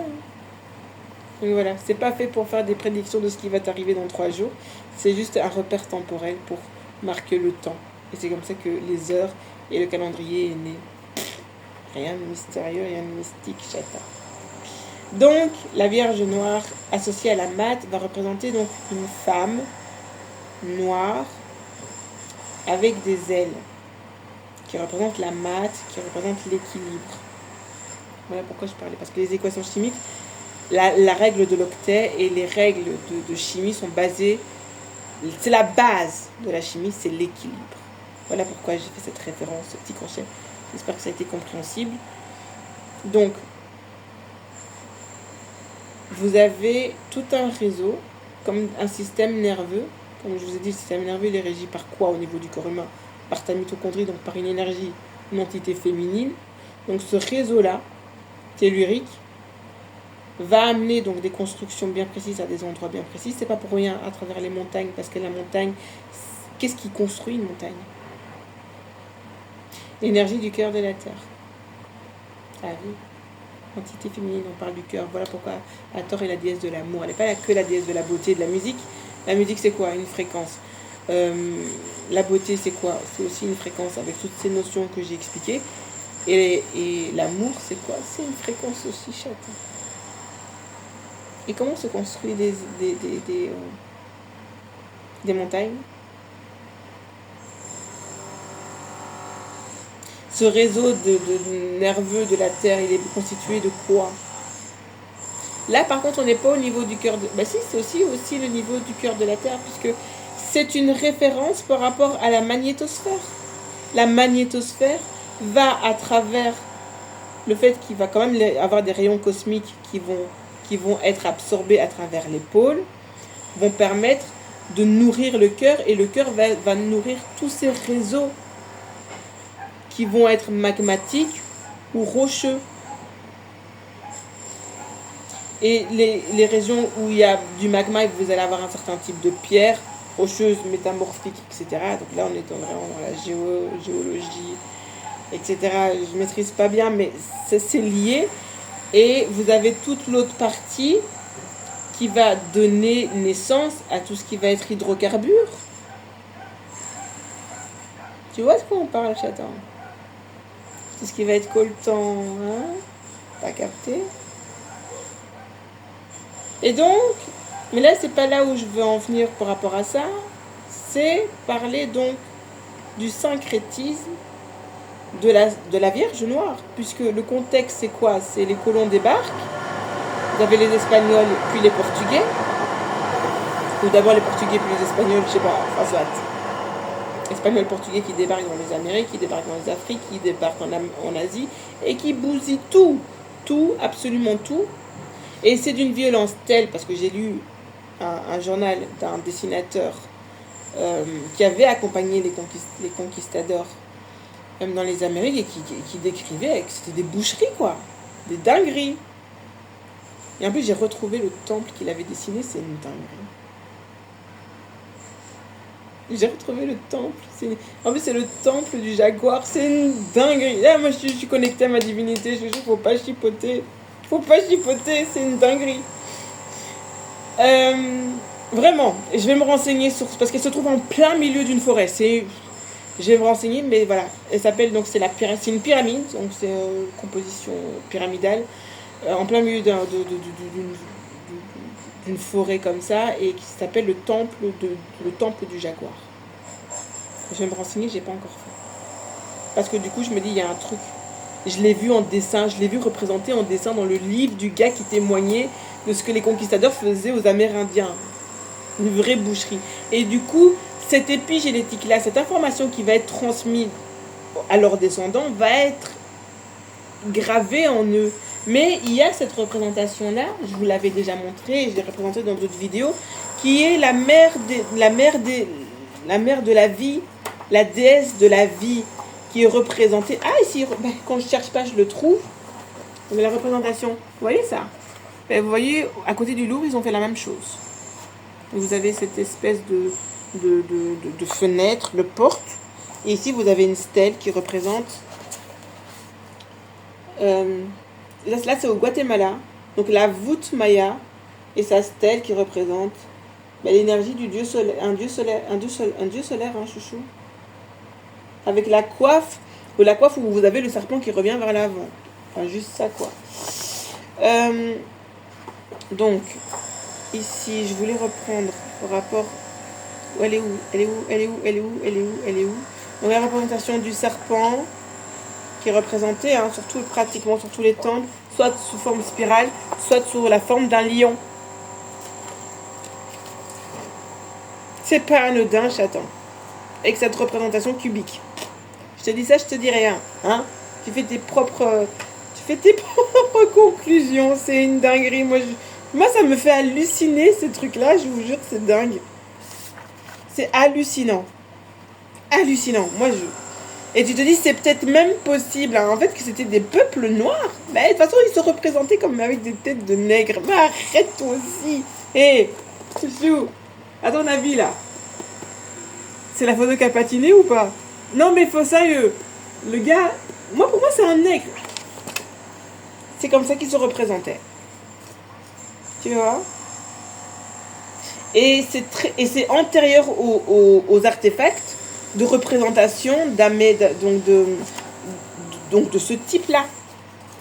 Donc voilà, c'est pas fait pour faire des prédictions de ce qui va t'arriver dans 3 jours. C'est juste un repère temporel pour marquer le temps. Et c'est comme ça que les heures et le calendrier est né. Rien de mystérieux, rien de mystique, chata. Donc, la Vierge Noire associée à la mat va représenter donc une femme noire avec des ailes, qui représentent la maths, qui représentent l'équilibre. Voilà pourquoi je parlais. Parce que les équations chimiques, la règle de l'octet et les règles de chimie sont basées... C'est la base de la chimie, c'est l'équilibre. Voilà pourquoi j'ai fait cette référence, ce petit crochet. J'espère que ça a été compréhensible. Donc, vous avez tout un réseau, comme un système nerveux. Comme je vous ai dit, le système nerveux, il est régi par quoi au niveau du corps humain? Par ta mitochondrie, donc par une énergie, une entité féminine. Donc ce réseau-là tellurique va amener donc des constructions bien précises à des endroits bien précis. C'est pas pour rien à travers les montagnes, parce que la montagne, qu'est-ce qui construit une montagne? L'énergie du cœur de la terre. Ah oui. Entité féminine, on parle du cœur. Voilà pourquoi Hathor est la déesse de l'amour. Elle n'est pas que la déesse de la beauté et de la musique. La musique, c'est quoi? Une fréquence. La beauté, c'est quoi? C'est aussi une fréquence avec toutes ces notions que j'ai expliquées. Et l'amour, c'est quoi? C'est une fréquence aussi, chatte. Et comment se construit des montagnes? Ce réseau de nerveux de la Terre, il est constitué de quoi? Là, par contre, on n'est pas au niveau du cœur de... Bah si, c'est aussi le niveau du cœur de la Terre, puisque c'est une référence par rapport à la magnétosphère. La magnétosphère va à travers le fait qu'il va quand même avoir des rayons cosmiques qui vont être absorbés à travers les pôles, vont permettre de nourrir le cœur, et le cœur va nourrir tous ces réseaux qui vont être magmatiques ou rocheux. Et les régions où il y a du magma, vous allez avoir un certain type de pierre, rocheuse, métamorphique, etc. Donc là, on est vraiment dans la géologie, etc. Je ne maîtrise pas bien, mais c'est lié. Et vous avez toute l'autre partie qui va donner naissance à tout ce qui va être hydrocarbures. Tu vois de quoi on parle, chaton? Tout ce qui va être coltan, hein? T'as capté? Et donc, mais là, c'est pas là où je veux en venir par rapport à ça. C'est parler donc du syncrétisme de la Vierge Noire. Puisque le contexte, c'est quoi? C'est les colons débarquent. Vous avez les Espagnols, puis les Portugais. Ou d'abord les Portugais, puis les Espagnols, je sais pas, enfin soit. Espagnols, Portugais qui débarquent dans les Amériques, qui débarquent dans les Afriques, qui débarquent en Asie, et qui bousillent tout, absolument tout. Et c'est d'une violence telle, parce que j'ai lu un journal d'un dessinateur qui avait accompagné les conquistadors, même dans les Amériques, et qui décrivait que c'était des boucheries, quoi, des dingueries. Et en plus, j'ai retrouvé le temple qu'il avait dessiné, c'est une dinguerie. J'ai retrouvé le temple. En plus, c'est le temple du jaguar, c'est une dinguerie. Là, moi, je suis connectée à ma divinité, je faut pas chipoter. Faut pas chipoter, c'est une dinguerie. Vraiment, je vais me renseigner sur... Parce qu'elle se trouve en plein milieu d'une forêt. Je vais me renseigner, mais voilà. Elle s'appelle, donc c'est une pyramide, donc c'est une composition pyramidale, en plein milieu d'une forêt comme ça, et qui s'appelle le temple du jaguar. Je vais me renseigner, j'ai pas encore fait. Parce que du coup, je me dis, il y a un truc. Je l'ai vu en dessin, je l'ai vu représenté en dessin dans le livre du gars qui témoignait de ce que les conquistadors faisaient aux Amérindiens. Une vraie boucherie. Et du coup, cette épigénétique-là, cette information qui va être transmise à leurs descendants, va être gravée en eux. Mais il y a cette représentation-là, je vous l'avais déjà montré, je l'ai représentée dans d'autres vidéos, qui est la mère de la vie, la déesse de la vie, qui est représentée. Ah, ici, quand je cherche pas, je le trouve. La représentation. Vous voyez ça? Vous voyez, à côté du Louvre, ils ont fait la même chose. Vous avez cette espèce de fenêtre, de porte. Et ici, vous avez une stèle qui représente... là, c'est au Guatemala. Donc, la voûte maya et sa stèle qui représente l'énergie du dieu solaire. Un dieu solaire, hein, chouchou. Avec la coiffe où vous avez le serpent qui revient vers l'avant. Enfin, juste ça, quoi. Donc, ici, je voulais reprendre le rapport... Elle est où? Donc, la représentation du serpent qui est représenté, hein, pratiquement sur tous les temples, soit sous forme spirale, soit sous la forme d'un lion. C'est pas anodin, chaton. Avec cette représentation cubique. Je te dis ça, je te dis rien. Hein? Tu fais tes propres conclusions. C'est une dinguerie. Moi, ça me fait halluciner, ces trucs-là. Je vous jure, c'est dingue. C'est hallucinant. Hallucinant. Et tu te dis, c'est peut-être même possible, hein, en fait, que c'était des peuples noirs. Mais de toute façon, ils se représentaient comme avec des têtes de nègres. Mais arrête toi aussi. Hé, chouchou, à ton avis, là, c'est la photo qui a patiné ou pas? Non, mais faut sérieux. Le gars, pour moi, c'est un nègre. C'est comme ça qu'il se représentait. Tu vois? Et c'est antérieur aux artefacts de représentation donc de ce type-là.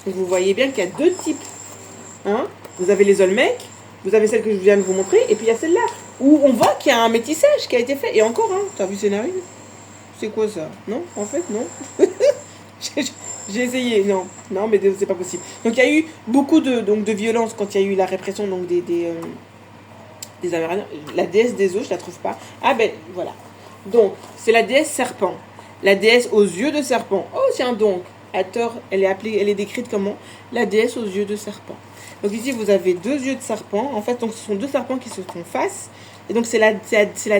Vous voyez bien qu'il y a deux types. Hein? Vous avez les Olmecs, vous avez celle que je viens de vous montrer, et puis il y a celle-là, où on voit qu'il y a un métissage qui a été fait. Et encore, hein, t'as vu ces narines? C'est quoi ça? Non, en fait, non. J'ai essayé, non, mais c'est pas possible. Donc il y a eu beaucoup de violence quand il y a eu la répression donc des Amérindiens. La déesse des eaux, je la trouve pas. Ah ben voilà. Donc c'est la déesse serpent, la déesse aux yeux de serpent. Oh tiens donc, Hathor, elle est décrite comment? La déesse aux yeux de serpent. Donc ici vous avez deux yeux de serpent. En fait, donc ce sont deux serpents qui se font face. Et donc c'est la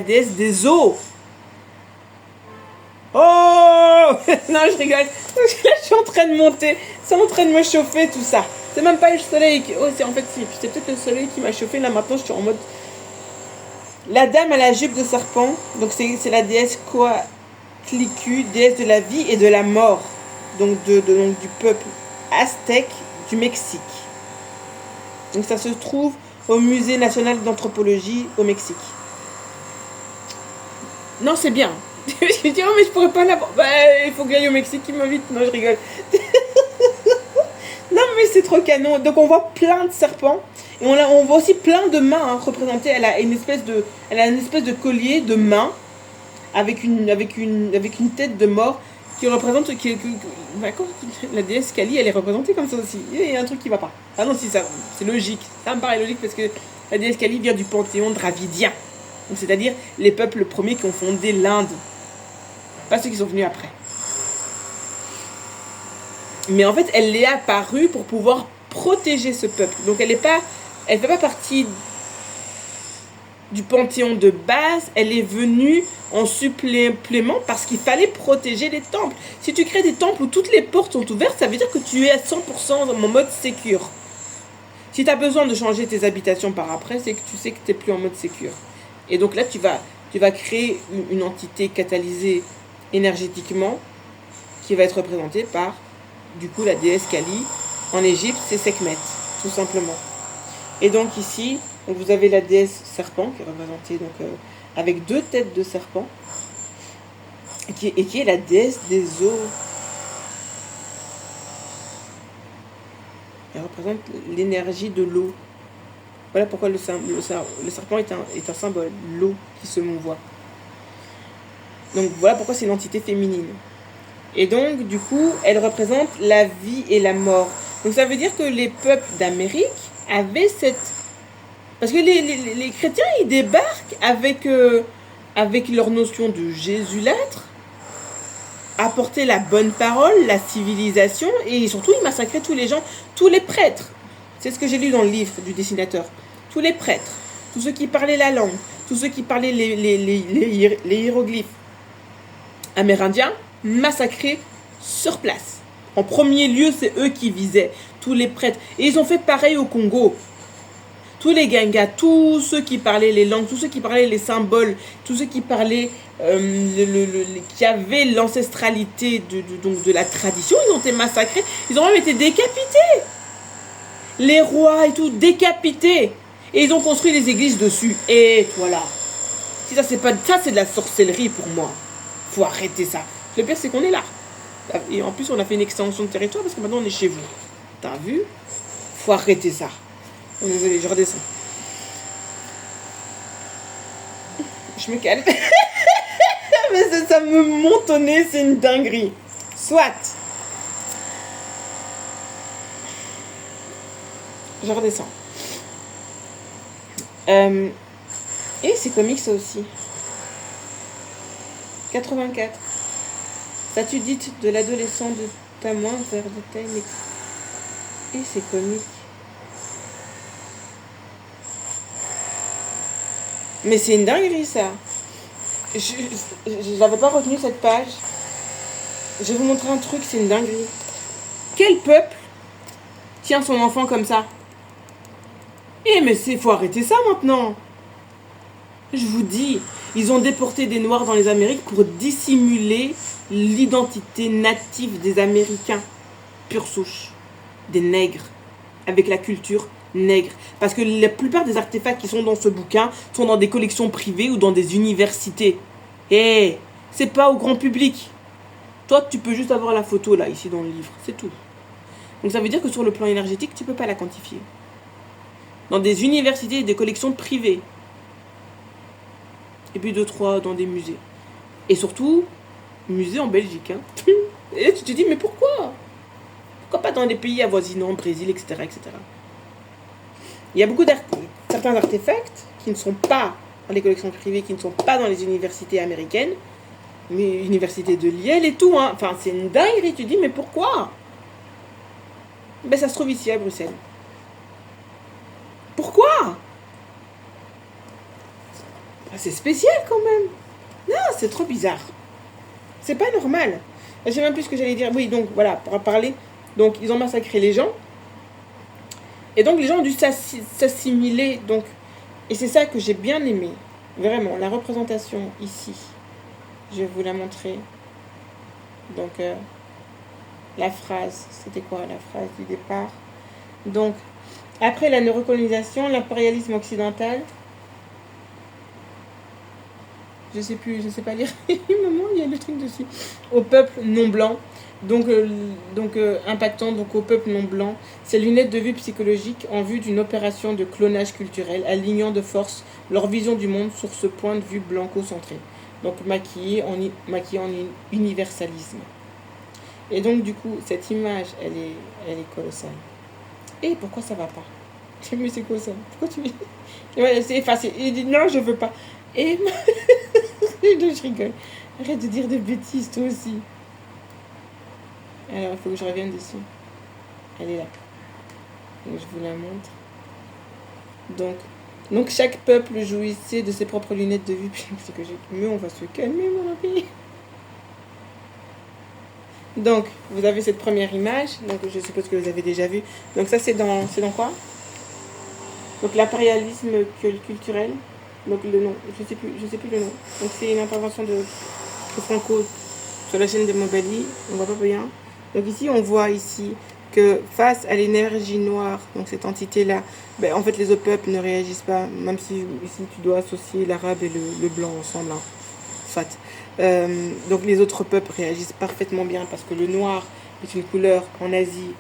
déesse des eaux. Oh non, je rigole. Là, je suis en train de monter. C'est en train de me chauffer tout ça. C'est même pas le soleil qui... Oh, c'est en fait, c'est peut-être le soleil qui m'a chauffé. Là, maintenant, je suis en mode... La dame à la jupe de serpent. Donc, c'est la déesse Coatlicue, déesse de la vie et de la mort. Donc, donc du peuple aztèque du Mexique. Donc, ça se trouve au Musée national d'anthropologie au Mexique. Non, c'est bien. Je dis, oh, mais je pourrais pas l'avoir. Bah, il faut que j'aille au Mexique, qui m'invite. Non, je rigole. Non, mais c'est trop canon. Donc, on voit plein de serpents. Et on voit aussi plein de mains représentées. Elle a une espèce de collier de main avec une tête de mort qui représente. La déesse Kali, elle est représentée comme ça aussi. Il y a un truc qui va pas. Ah non, si, ça, c'est logique. Ça me paraît logique parce que la déesse Kali vient du panthéon dravidien. Donc, c'est-à-dire les peuples premiers qui ont fondé l'Inde. Pas ceux qui sont venus après. Mais en fait, elle est apparue pour pouvoir protéger ce peuple. Donc elle fait pas partie du panthéon de base. Elle est venue en supplément parce qu'il fallait protéger les temples. Si tu crées des temples où toutes les portes sont ouvertes, ça veut dire que tu es à 100% dans mon mode sécure. Si tu as besoin de changer tes habitations par après, c'est que tu sais que tu n'es plus en mode sécure. Et donc là, tu vas créer une entité catalysée énergétiquement qui va être représentée par, du coup, la déesse Kali. En Égypte, c'est Sekhmet, tout simplement. Et donc ici, vous avez la déesse serpent qui est représentée donc, avec deux têtes de serpent et qui est la déesse des eaux. Elle représente l'énergie de l'eau. Voilà pourquoi le serpent est un symbole, l'eau qui se mouvoie. Donc voilà pourquoi c'est une entité féminine. Et donc, du coup, elle représente la vie et la mort. Donc ça veut dire que les peuples d'Amérique avaient cette... Parce que les chrétiens, ils débarquent avec leur notion de Jésus l'être, apporter la bonne parole, la civilisation, et surtout, ils massacraient tous les gens, tous les prêtres. C'est ce que j'ai lu dans le livre du dessinateur. Tous les prêtres, tous ceux qui parlaient la langue, tous ceux qui parlaient les hiéroglyphes amérindiens, massacrés sur place. En premier lieu, c'est eux qui visaient, tous les prêtres. Et ils ont fait pareil au Congo. Tous les Gangas, tous ceux qui parlaient les langues, tous ceux qui parlaient les symboles, tous ceux qui parlaient, qui avaient l'ancestralité de la tradition, ils ont été massacrés. Ils ont même été décapités. Les rois et tout, décapités. Et ils ont construit des églises dessus. Et voilà. Si ça, c'est de la sorcellerie pour moi. Faut arrêter ça. Le pire, c'est qu'on est là. Et en plus, on a fait une extension de territoire parce que maintenant, on est chez vous. T'as vu? Faut arrêter ça. Oh, désolé, je redescends. Je me calme. Mais ça me monte au nez, c'est une dinguerie. Soit. Je redescends. Et c'est comique, ça aussi. 84. Statue dite de l'adolescent de Tamoin vers de taille. Et c'est comique. Mais c'est une dinguerie, ça. Je n'avais pas retenu cette page. Je vais vous montrer un truc, c'est une dinguerie. Quel peuple tient son enfant comme ça? Eh mais faut arrêter ça maintenant. Je vous dis, ils ont déporté des Noirs dans les Amériques pour dissimuler l'identité native des Américains. Pure souche. Des nègres. Avec la culture nègre. Parce que la plupart des artefacts qui sont dans ce bouquin sont dans des collections privées ou dans des universités. Eh, c'est pas au grand public. Toi, tu peux juste avoir la photo là, ici dans le livre. C'est tout. Donc ça veut dire que sur le plan énergétique, tu peux pas la quantifier. Dans des universités et des collections privées. Et puis 2-3 dans des musées. Et surtout, musées en Belgique. Hein. Et tu te dis, mais pourquoi? Pourquoi pas dans des pays avoisinants, Brésil, etc. etc. Il y a beaucoup certains artefacts qui ne sont pas dans les collections privées, qui ne sont pas dans les universités américaines, mais université de Liège et tout. Hein. Enfin, c'est une dinguerie. Tu te dis, mais pourquoi? Ben, ça se trouve ici à Bruxelles. Pourquoi? C'est spécial quand même. Non, c'est trop bizarre. C'est pas normal. Je sais même plus ce que j'allais dire. Oui, donc voilà, pour en parler. Donc, ils ont massacré les gens. Et donc, les gens ont dû s'assimiler. Donc, et c'est ça que j'ai bien aimé. Vraiment, la représentation ici. Je vais vous la montrer. Donc, la phrase. C'était quoi la phrase du départ? Donc, après la recolonisation, l'impérialisme occidental. Je sais pas lire. Maman, il y a le truc dessus. Au peuple non blanc. Donc impactant donc au peuple non blanc. Ces lunettes de vue psychologique en vue d'une opération de clonage culturel, alignant de force leur vision du monde sur ce point de vue blanco-centré. Donc maquillé en universalisme. Et donc du coup, cette image, elle est colossale. Et pourquoi ça va pas? Mais c'est quoi ça? Pourquoi tu c'est effacé. Il dit non, je veux pas. Et je rigole. Arrête de dire des bêtises, toi aussi. Alors, il faut que je revienne dessus. Elle est là. Donc, je vous la montre. Donc chaque peuple jouissait de ses propres lunettes de vue psychologique. Mais on va se calmer, mon ami. Donc, vous avez cette première image. Donc, je suppose que vous avez déjà vu. Donc, ça, c'est dans quoi? Donc, l'impérialisme culturel. Donc, le nom. Je sais plus le nom. Donc, c'est une intervention de Franco sur la chaîne de Mobali. On voit pas bien. Donc, ici, on voit ici que face à l'énergie noire, donc cette entité-là, ben, en fait, les autres peuples ne réagissent pas, même si ici, tu dois associer l'arabe et le blanc ensemble. Hein. Soit. Donc les autres peuples réagissent parfaitement bien parce que le noir est une couleur en Asie.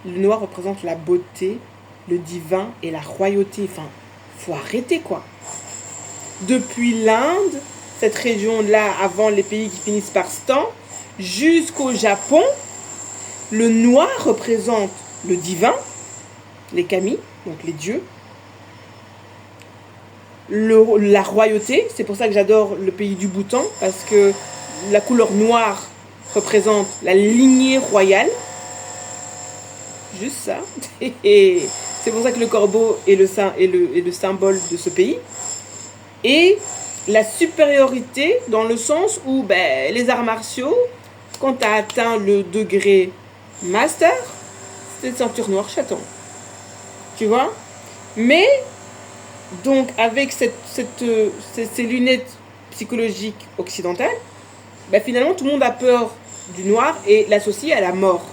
Le noir représente la beauté, le divin et la royauté. Enfin, faut arrêter quoi. Depuis l'Inde, cette région-là, avant les pays qui finissent par stan, jusqu'au Japon, le noir représente le divin, les kami, donc les dieux. La royauté, c'est pour ça que j'adore le pays du Bhoutan, parce que la couleur noire représente la lignée royale. Juste ça. Et c'est pour ça que le corbeau est le symbole de ce pays. Et la supériorité dans le sens où les arts martiaux, quand tu as atteint le degré master, c'est une ceinture noire chaton. Tu vois? Mais donc, avec ces lunettes psychologiques occidentales, finalement, tout le monde a peur du noir et l'associe à la mort.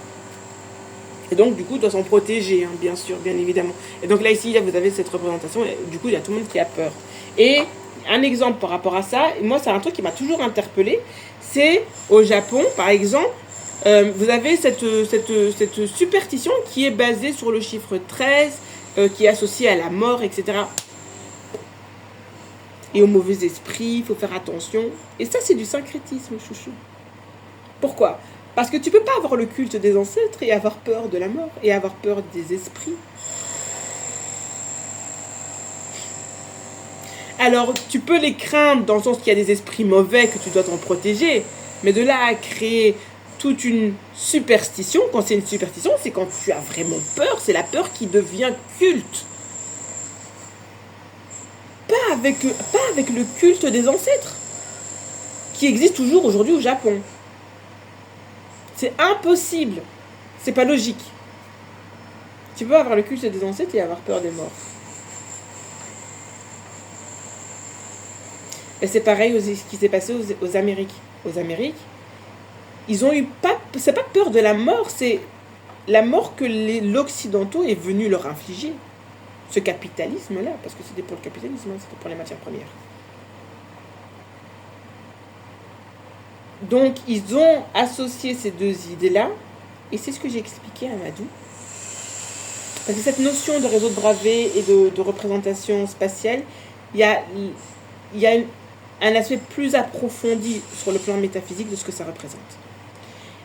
Et donc, du coup, doit s'en protéger, hein, bien sûr, bien évidemment. Et donc là, ici, vous avez cette représentation, et du coup, il y a tout le monde qui a peur. Et un exemple par rapport à ça, moi, c'est un truc qui m'a toujours interpellée, c'est au Japon, par exemple, vous avez cette superstition qui est basée sur le chiffre 13, qui est associé à la mort, etc., et aux mauvais esprits, il faut faire attention. Et ça, c'est du syncrétisme, chouchou. Pourquoi? Parce que tu peux pas avoir le culte des ancêtres et avoir peur de la mort, et avoir peur des esprits. Alors, tu peux les craindre dans le sens qu'il y a des esprits mauvais que tu dois t'en protéger, mais de là à créer toute une superstition, quand c'est une superstition, c'est quand tu as vraiment peur, c'est la peur qui devient culte. Pas avec le culte des ancêtres, qui existe toujours aujourd'hui au Japon. C'est impossible. C'est pas logique. Tu peux avoir le culte des ancêtres et avoir peur des morts. Et c'est pareil ce qui s'est passé aux Amériques. Aux Amériques, ils ont eu pas... C'est pas peur de la mort, c'est la mort que l'Occidentaux est venu leur infliger. Ce capitalisme-là, parce que c'était pour le capitalisme, hein, c'était pour les matières premières. Donc, ils ont associé ces deux idées-là, et c'est ce que j'ai expliqué à Madou. Parce que cette notion de réseau de Bravais et de représentation spatiale, il y a un aspect plus approfondi sur le plan métaphysique de ce que ça représente.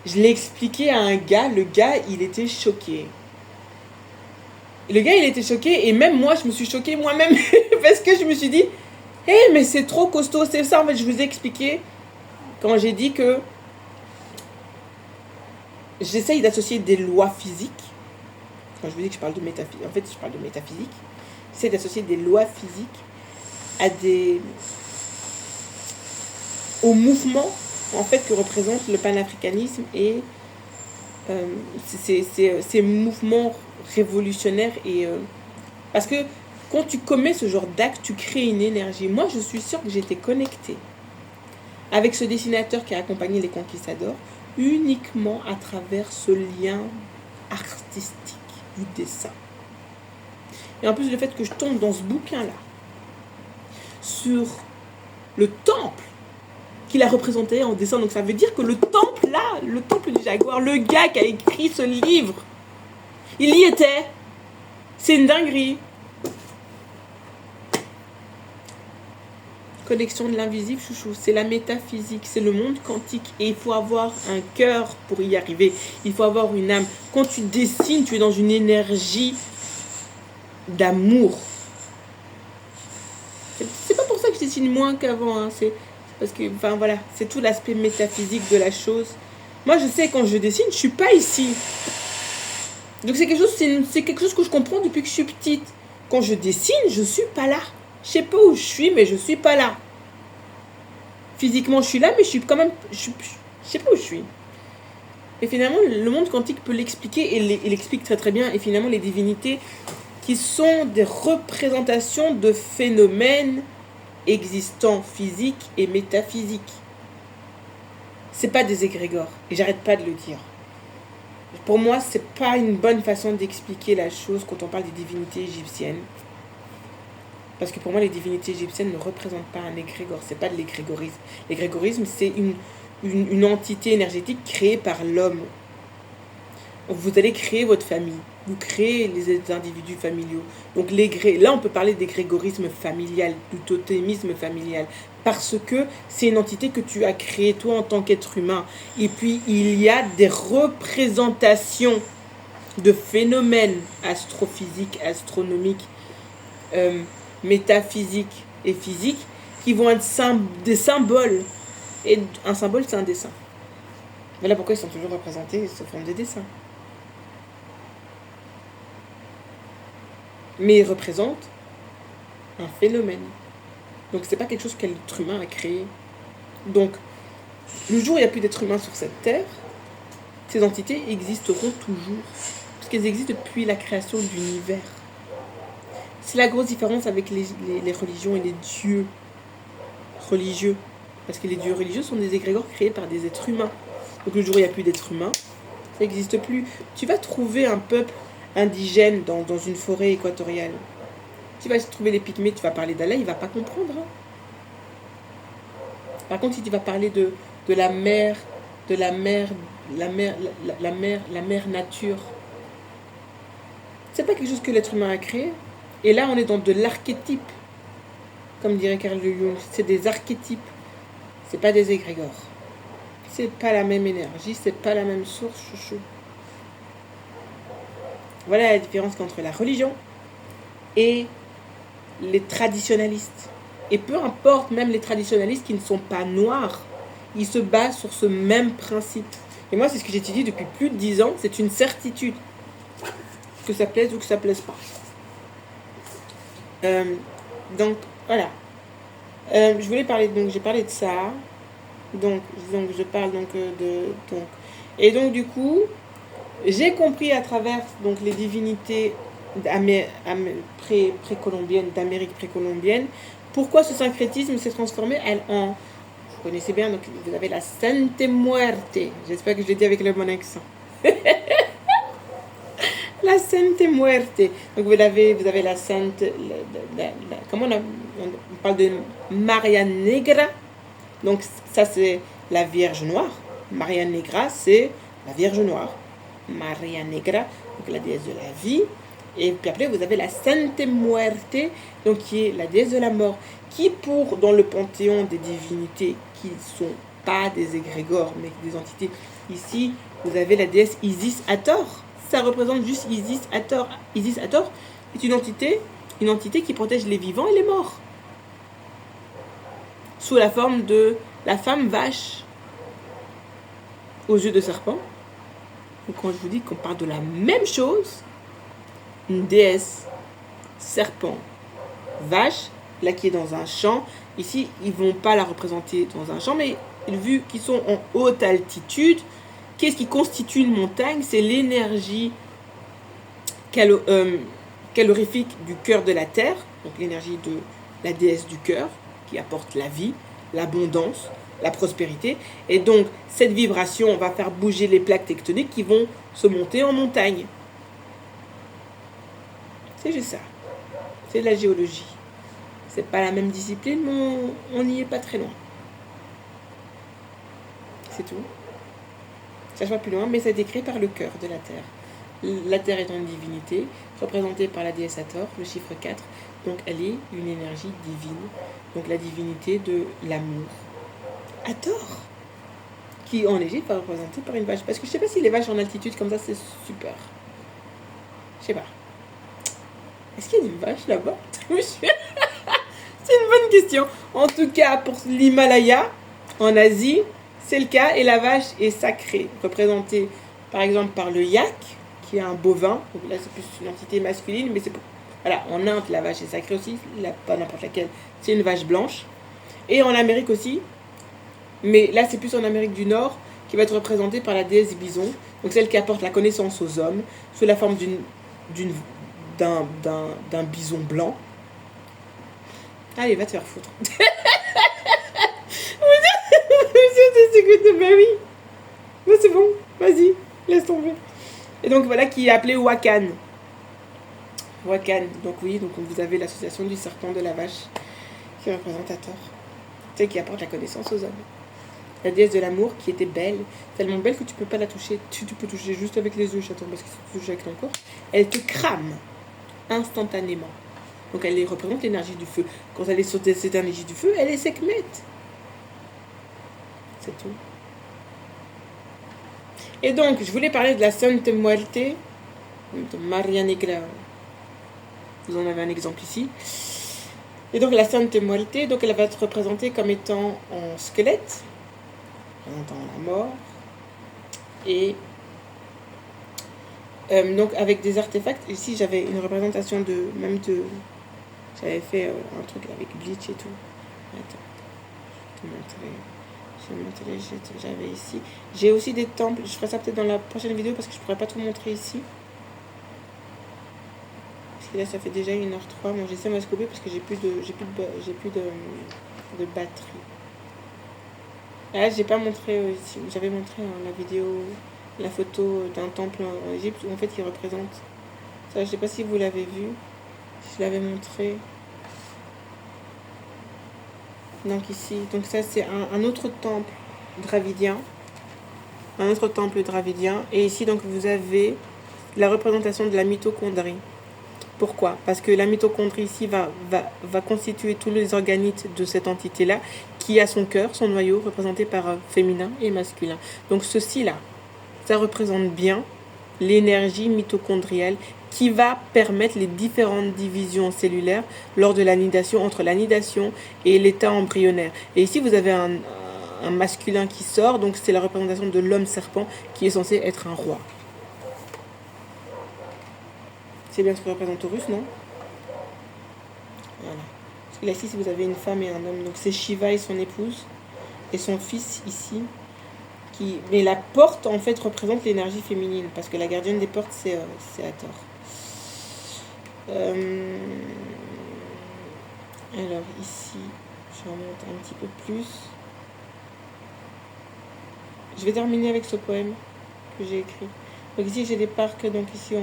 Je l'ai expliqué à un gars, le gars, il était choqué. Le gars, il était choqué, et même moi, je me suis choquée moi-même, parce que je me suis dit, mais c'est trop costaud, c'est ça, en fait, je vous ai expliqué, quand j'ai dit que j'essaye d'associer des lois physiques, quand je vous dis que je parle de métaphysique, en fait, je parle de métaphysique, j'essaie d'associer des lois physiques au mouvement, en fait, que représente le panafricanisme et ces mouvements révolutionnaires. Parce que quand tu commets ce genre d'acte, tu crées une énergie. Moi, je suis sûre que j'étais connectée avec ce dessinateur qui a accompagné les conquistadors uniquement à travers ce lien artistique du dessin. Et en plus, le fait que je tombe dans ce bouquin-là sur le temple qu'il a représenté en dessin. Donc ça veut dire que le temple là, le temple du jaguar, le gars qui a écrit ce livre, il y était. C'est une dinguerie. Connexion de l'invisible, chouchou, c'est la métaphysique, c'est le monde quantique. Et il faut avoir un cœur pour y arriver. Il faut avoir une âme. Quand tu dessines, tu es dans une énergie d'amour. C'est pas pour ça que je dessine moins qu'avant, hein. C'est parce que, enfin voilà, c'est tout l'aspect métaphysique de la chose. Moi, je sais, quand je dessine, je suis pas ici. Donc c'est quelque chose que je comprends depuis que je suis petite. Quand je dessine, je suis pas là. Je sais pas où je suis, mais je suis pas là. Physiquement, je suis là, mais je suis quand même... Je sais pas où je suis. Et finalement, le monde quantique peut l'expliquer, et il explique très très bien. Et finalement, les divinités, qui sont des représentations de phénomènes existants, physiques et métaphysiques. C'est pas des égrégores. Et j'arrête pas de le dire. Pour moi, c'est pas une bonne façon d'expliquer la chose quand on parle des divinités égyptiennes. Parce que pour moi, les divinités égyptiennes ne représentent pas un égrégore. C'est pas de l'égrégorisme. L'égrégorisme, c'est une entité énergétique créée par l'homme. Vous allez créer votre famille. Vous créez les individus familiaux. Donc là, on peut parler d'égrégorisme familial, du totémisme familial. Parce que c'est une entité que tu as créée, toi, en tant qu'être humain. Et puis, il y a des représentations de phénomènes astrophysiques, astronomiques, métaphysiques et physiques qui vont être des symboles. Et un symbole, c'est un dessin. Voilà pourquoi ils sont toujours représentés sous forme de dessins. Mais ils représentent un phénomène. Donc c'est pas quelque chose que l'être humain a créé. Donc, le jour où il n'y a plus d'être humain sur cette terre, ces entités existeront toujours. Parce qu'elles existent depuis la création de l'univers. C'est la grosse différence avec les religions et les dieux religieux. Parce que les dieux religieux sont des égrégores créés par des êtres humains. Donc le jour où il n'y a plus d'êtres humains, ça n'existe plus. Tu vas trouver un peuple indigène dans une forêt équatoriale. Tu vas trouver les pygmées, tu vas parler d'Allah, il ne va pas comprendre. Hein. Par contre, si tu vas parler de la mer, la mer nature, c'est pas quelque chose que l'être humain a créé. Et là, on est dans de l'archétype, comme dirait Carl Jung. C'est des archétypes, c'est pas des égrégores. C'est pas la même énergie, c'est pas la même source, chouchou. Voilà la différence entre la religion et les traditionalistes. Et peu importe, même les traditionalistes qui ne sont pas noirs, ils se basent sur ce même principe. Et moi, c'est ce que j'étudie depuis plus de 10 ans, c'est une certitude. Que ça plaise ou que ça plaise pas. Donc, voilà. Je voulais parler, donc j'ai parlé de ça. Donc je parle donc de... Donc, Et donc du coup, j'ai compris à travers donc, les divinités précolombiennes, d'Amérique précolombienne, pourquoi ce syncrétisme s'est transformé en... Vous connaissez bien, donc vous avez la Sainte Muerte. J'espère que je l'ai dit avec le bon accent. La Sainte Muerte. Donc vous avez la Sainte... comment on parle de Maria Negra. Donc ça c'est la Vierge Noire. Maria Negra c'est la Vierge Noire. Maria Negra, donc la déesse de la vie. Et puis après vous avez la Sainte Muerte, donc qui est la déesse de la mort. Qui dans le panthéon des divinités qui ne sont pas des égrégores mais des entités, ici vous avez la déesse Isis Hathor. Ça représente juste Isis Hathor. Isis Hathor est une entité qui protège les vivants et les morts. Sous la forme de la femme vache aux yeux de serpent. Donc quand je vous dis qu'on parle de la même chose, une déesse serpent vache, là qui est dans un champ, ici ils vont pas la représenter dans un champ, mais vu qu'ils sont en haute altitude, qu'est-ce qui constitue une montagne? C'est l'énergie calorifique du cœur de la terre, donc l'énergie de la déesse du cœur, qui apporte la vie, l'abondance, la prospérité. Et donc, cette vibration va faire bouger les plaques tectoniques qui vont se monter en montagne. C'est juste ça. C'est de la géologie. C'est pas la même discipline, mais on n'y est pas très loin. C'est tout. Ça va plus loin, mais c'est décrit par le cœur de la Terre. La Terre étant une divinité, représentée par la déesse Hathor, le chiffre 4. Donc elle est une énergie divine. Donc la divinité de l'amour. Hathor, qui en Égypte va représentée par une vache. Parce que je sais pas si les vaches en altitude comme ça, c'est super. Je sais pas. Est-ce qu'il y a des vaches là-bas? C'est une bonne question. En tout cas, pour l'Himalaya, en Asie, c'est le cas. Et la vache est sacrée, représentée par exemple par le yak, qui est un bovin. Donc là, c'est plus une entité masculine, mais c'est pour... Voilà, en Inde, la vache est sacrée aussi, pas n'importe laquelle. C'est une vache blanche. Et en Amérique aussi. Mais là, c'est plus en Amérique du Nord, qui va être représentée par la déesse bison. Donc celle qui apporte la connaissance aux hommes, sous la forme d'un bison blanc. Allez, va te faire foutre. Bah oui. Bah, c'est bon, vas-y, laisse tomber. Et donc voilà qui est appelé Wakan. Wakan, donc oui, donc vous avez l'association du serpent de la vache qui représente Hathor. Celle qui apporte la connaissance aux hommes. La déesse de l'amour qui était belle, tellement belle que tu peux pas la toucher. Tu peux toucher juste avec les yeux, chaton, parce que si tu touches avec ton corps, elle te crame instantanément. Donc elle représente l'énergie du feu. Quand elle est sur cette énergie du feu, elle est sekhmet. C'est tout. Et donc, je voulais parler de la Sainte Muerte, de Maria Negra. Vous en avez un exemple ici. Et donc la Sainte Muerte, donc elle va être représentée comme étant en squelette, représentant la mort, et donc avec des artefacts. Ici j'avais une représentation j'avais fait un truc avec Bleach et tout. Attends, je vais te montrer. J'avais ici. J'ai aussi des temples. Je ferai ça peut-être dans la prochaine vidéo parce que je pourrais pas tout montrer ici. Parce que là ça fait déjà 1h03. Bon, j'essaie de m'escoper parce que j'ai plus de batterie. Là j'ai pas montré ici. J'avais montré la vidéo, la photo d'un temple en Égypte où en fait il représente. Ça, je sais pas si vous l'avez vu. Je l'avais montré. Donc ici, donc ça c'est un autre temple dravidien. Un autre temple dravidien. Et ici donc vous avez la représentation de la mitochondrie. Pourquoi? Parce que la mitochondrie ici va constituer tous les organites de cette entité-là, qui a son cœur, son noyau, représenté par féminin et masculin. Donc ceci-là, ça représente bien l'énergie mitochondriale qui va permettre les différentes divisions cellulaires lors de l'anidation, entre l'anidation et l'état embryonnaire. Et ici, vous avez un masculin qui sort, donc c'est la représentation de l'homme serpent qui est censé être un roi. C'est bien ce que représente Taurus, non? Voilà. Parce que là, ici, vous avez une femme et un homme. Donc c'est Shiva et son épouse, et son fils ici, Mais la porte, en fait, représente l'énergie féminine, parce que la gardienne des portes, c'est Hathor. Alors, ici, je remonte un petit peu plus. Je vais terminer avec ce poème que j'ai écrit. Donc ici, j'ai des parcs, donc ici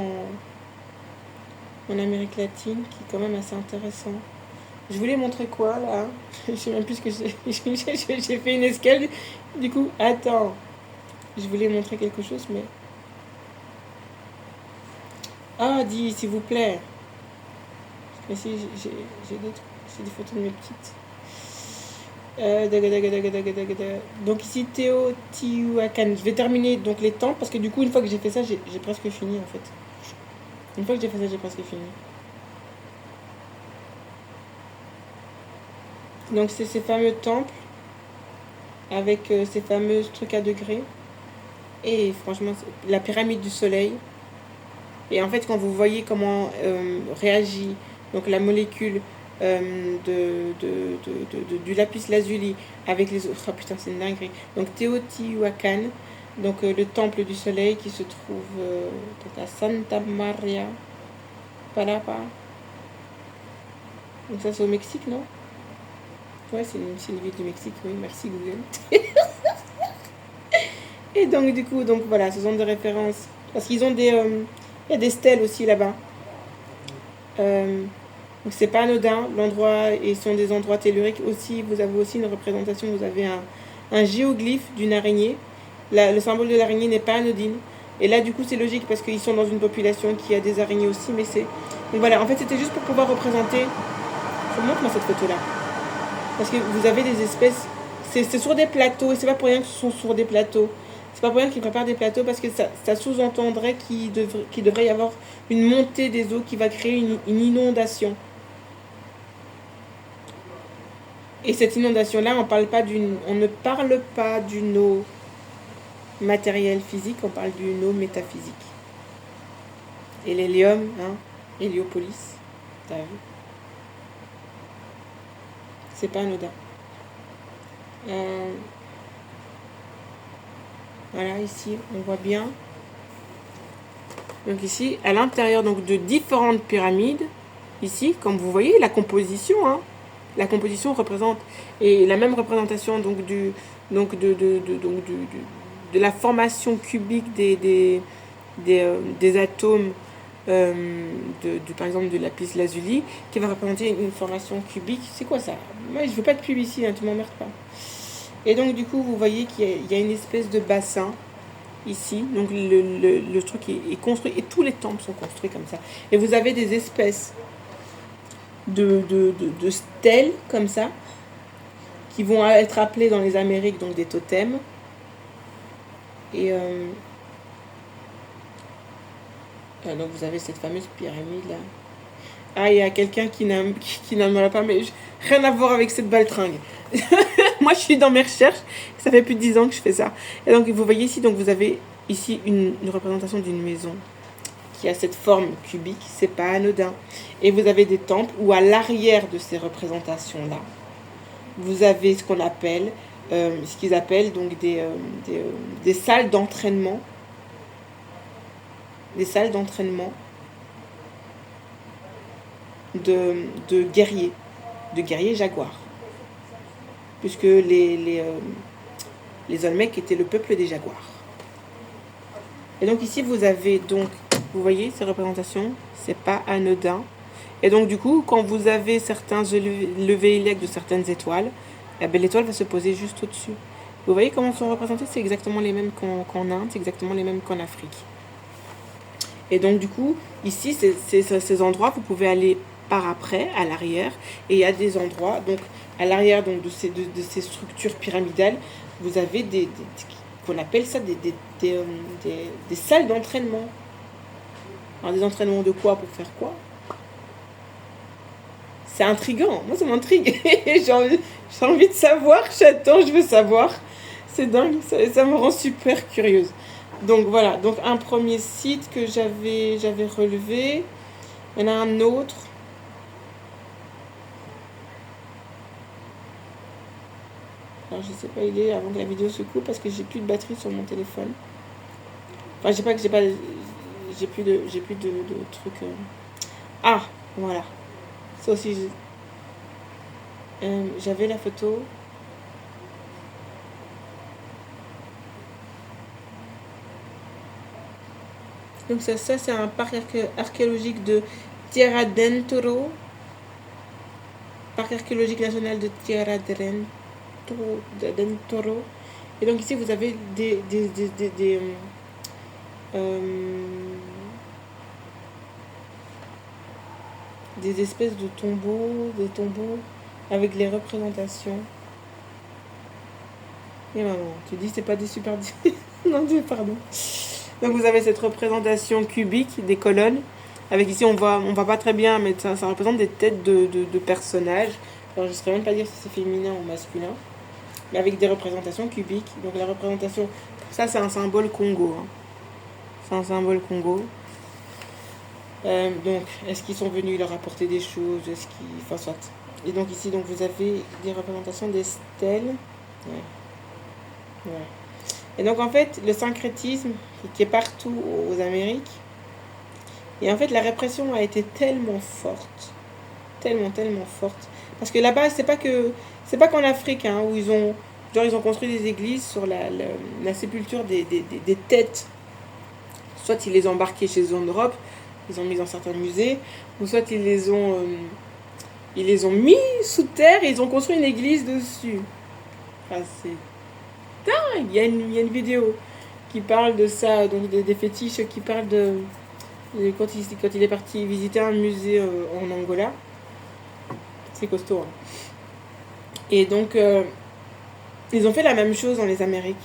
en Amérique latine, qui est quand même assez intéressant. Je voulais montrer quoi, là? Je sais même plus ce que j'ai fait une escale. Du coup, attends. Je voulais montrer quelque chose, mais... Ah, dis, s'il vous plaît. Parce que ici, j'ai des photos de mes petites. Donc ici, Teotihuacan. Je vais terminer donc les temples, parce que du coup, une fois que j'ai fait ça, j'ai presque fini, en fait. Une fois que j'ai fait ça, j'ai presque fini. Donc c'est ces fameux temples avec ces fameux trucs à degrés. Et franchement, la pyramide du soleil. Et en fait, quand vous voyez comment réagit donc la molécule du lapis lazuli avec les autres... Oh putain, c'est une dinguerie. Donc Teotihuacan, donc le temple du soleil qui se trouve donc à Santa Maria Palapa. Donc ça, c'est au Mexique, non? Ouais, c'est une ville du Mexique, oui, merci Google. Et donc, du coup, donc voilà, ce sont des références. Parce qu'ils ont des... il y a des stèles aussi là-bas. Donc, c'est pas anodin. L'endroit, et sont des endroits telluriques aussi. Vous avez aussi une représentation, vous avez un géoglyphe d'une araignée. Le symbole de l'araignée n'est pas anodine. Et là, du coup, c'est logique parce qu'ils sont dans une population qui a des araignées aussi, mais c'est... Donc voilà, en fait, c'était juste pour pouvoir représenter... Montre-moi cette photo-là. Parce que vous avez des espèces... C'est sur des plateaux, et c'est pas pour rien que ce sont sur des plateaux. C'est pas pour rien qu'ils préparent des plateaux, parce que ça sous-entendrait qu'il devrait y avoir une montée des eaux qui va créer une inondation. Et cette inondation-là, on ne parle pas d'une eau matérielle physique, on parle d'une eau métaphysique. Et l'hélium, hein, Héliopolis, t'as vu? C'est pas anodin. Voilà, ici, on voit bien. Donc ici, à l'intérieur donc de différentes pyramides, ici, comme vous voyez, la composition, hein, la composition représente, et la même représentation donc de la formation cubique des atomes par exemple de lapis lazuli, qui va représenter une formation cubique. C'est quoi ça? Moi, je veux pas de pub ici, hein, tu m'emmerdes pas. Et donc, du coup, vous voyez qu'il y a une espèce de bassin ici. Donc, le truc est construit. Et tous les temples sont construits comme ça. Et vous avez des espèces de stèles comme ça, qui vont être appelées dans les Amériques donc des totems. Et donc, vous avez cette fameuse pyramide là. Ah, il y a quelqu'un qui n'aimerait pas, mais rien à voir avec cette baltringue. Moi, je suis dans mes recherches. Ça fait plus de 10 ans que je fais ça. Et donc, vous voyez ici, donc vous avez ici une représentation d'une maison qui a cette forme cubique. C'est pas anodin. Et vous avez des temples où, à l'arrière de ces représentations-là, vous avez ce qu'on appelle, ce qu'ils appellent donc des salles d'entraînement. Des salles d'entraînement de guerriers jaguars. Puisque les Olmecs étaient le peuple des jaguars. Et donc ici, vous avez donc, vous voyez ces représentations, c'est pas anodin. Et donc du coup, quand vous avez certains levées iliaques de certaines étoiles, eh bien, l'étoile va se poser juste au-dessus. Vous voyez comment sont représentés? C'est exactement les mêmes qu'en Inde, c'est exactement les mêmes qu'en Afrique. Et donc du coup, ici, ces endroits, vous pouvez aller par après, à l'arrière, et il y a des endroits, donc à l'arrière donc, de ces structures pyramidales, vous avez qu'on appelle ça des salles d'entraînement. Alors des entraînements de quoi? Pour faire quoi? C'est intriguant, moi ça m'intrigue. J'ai envie de savoir, j'attends, je veux savoir. C'est dingue, ça me rend super curieuse. Donc voilà, donc un premier site que j'avais relevé. Il y en a un autre. Alors je sais pas, il est avant que la vidéo se coupe parce que j'ai plus de batterie sur mon téléphone. Enfin, j'ai pas que j'ai pas. J'ai plus de trucs. Ah, voilà. Ça aussi, j'avais la photo. Donc ça c'est un parc archéologique de Tierra del Toro. Parc archéologique national de Tierra del Toro. Et donc ici vous avez des espèces de tombeaux, des tombeaux avec les représentations. Et maman, tu dis c'est pas des super... non, pardon. Donc vous avez cette représentation cubique des colonnes. Avec ici on voit pas très bien, mais ça représente des têtes de personnages. Alors je ne saurais même pas dire si c'est féminin ou masculin. Mais avec des représentations cubiques. Donc la représentation, ça c'est un symbole Congo. Hein. C'est un symbole Congo. Donc est-ce qu'ils sont venus leur apporter des choses, est-ce qu'ils... Enfin soit. Et donc ici donc vous avez des représentations des stèles. Ouais. Ouais. Et donc en fait le syncrétisme qui est partout aux Amériques. Et en fait la répression a été tellement forte. Tellement forte. Parce que là-bas c'est pas qu'en Afrique hein, où ils ont construit des églises sur la sépulture des têtes. Soit ils les ont embarquées chez eux en Europe, ils ont mis dans certains musées, ou soit ils les ont mis sous terre et ils ont construit une église dessus. Enfin, c'est dingue. Il y a une vidéo qui parle de ça, donc des fétiches qui parlent de quand il est parti visiter un musée en Angola. C'est costaud. Hein. Et donc ils ont fait la même chose dans les Amériques.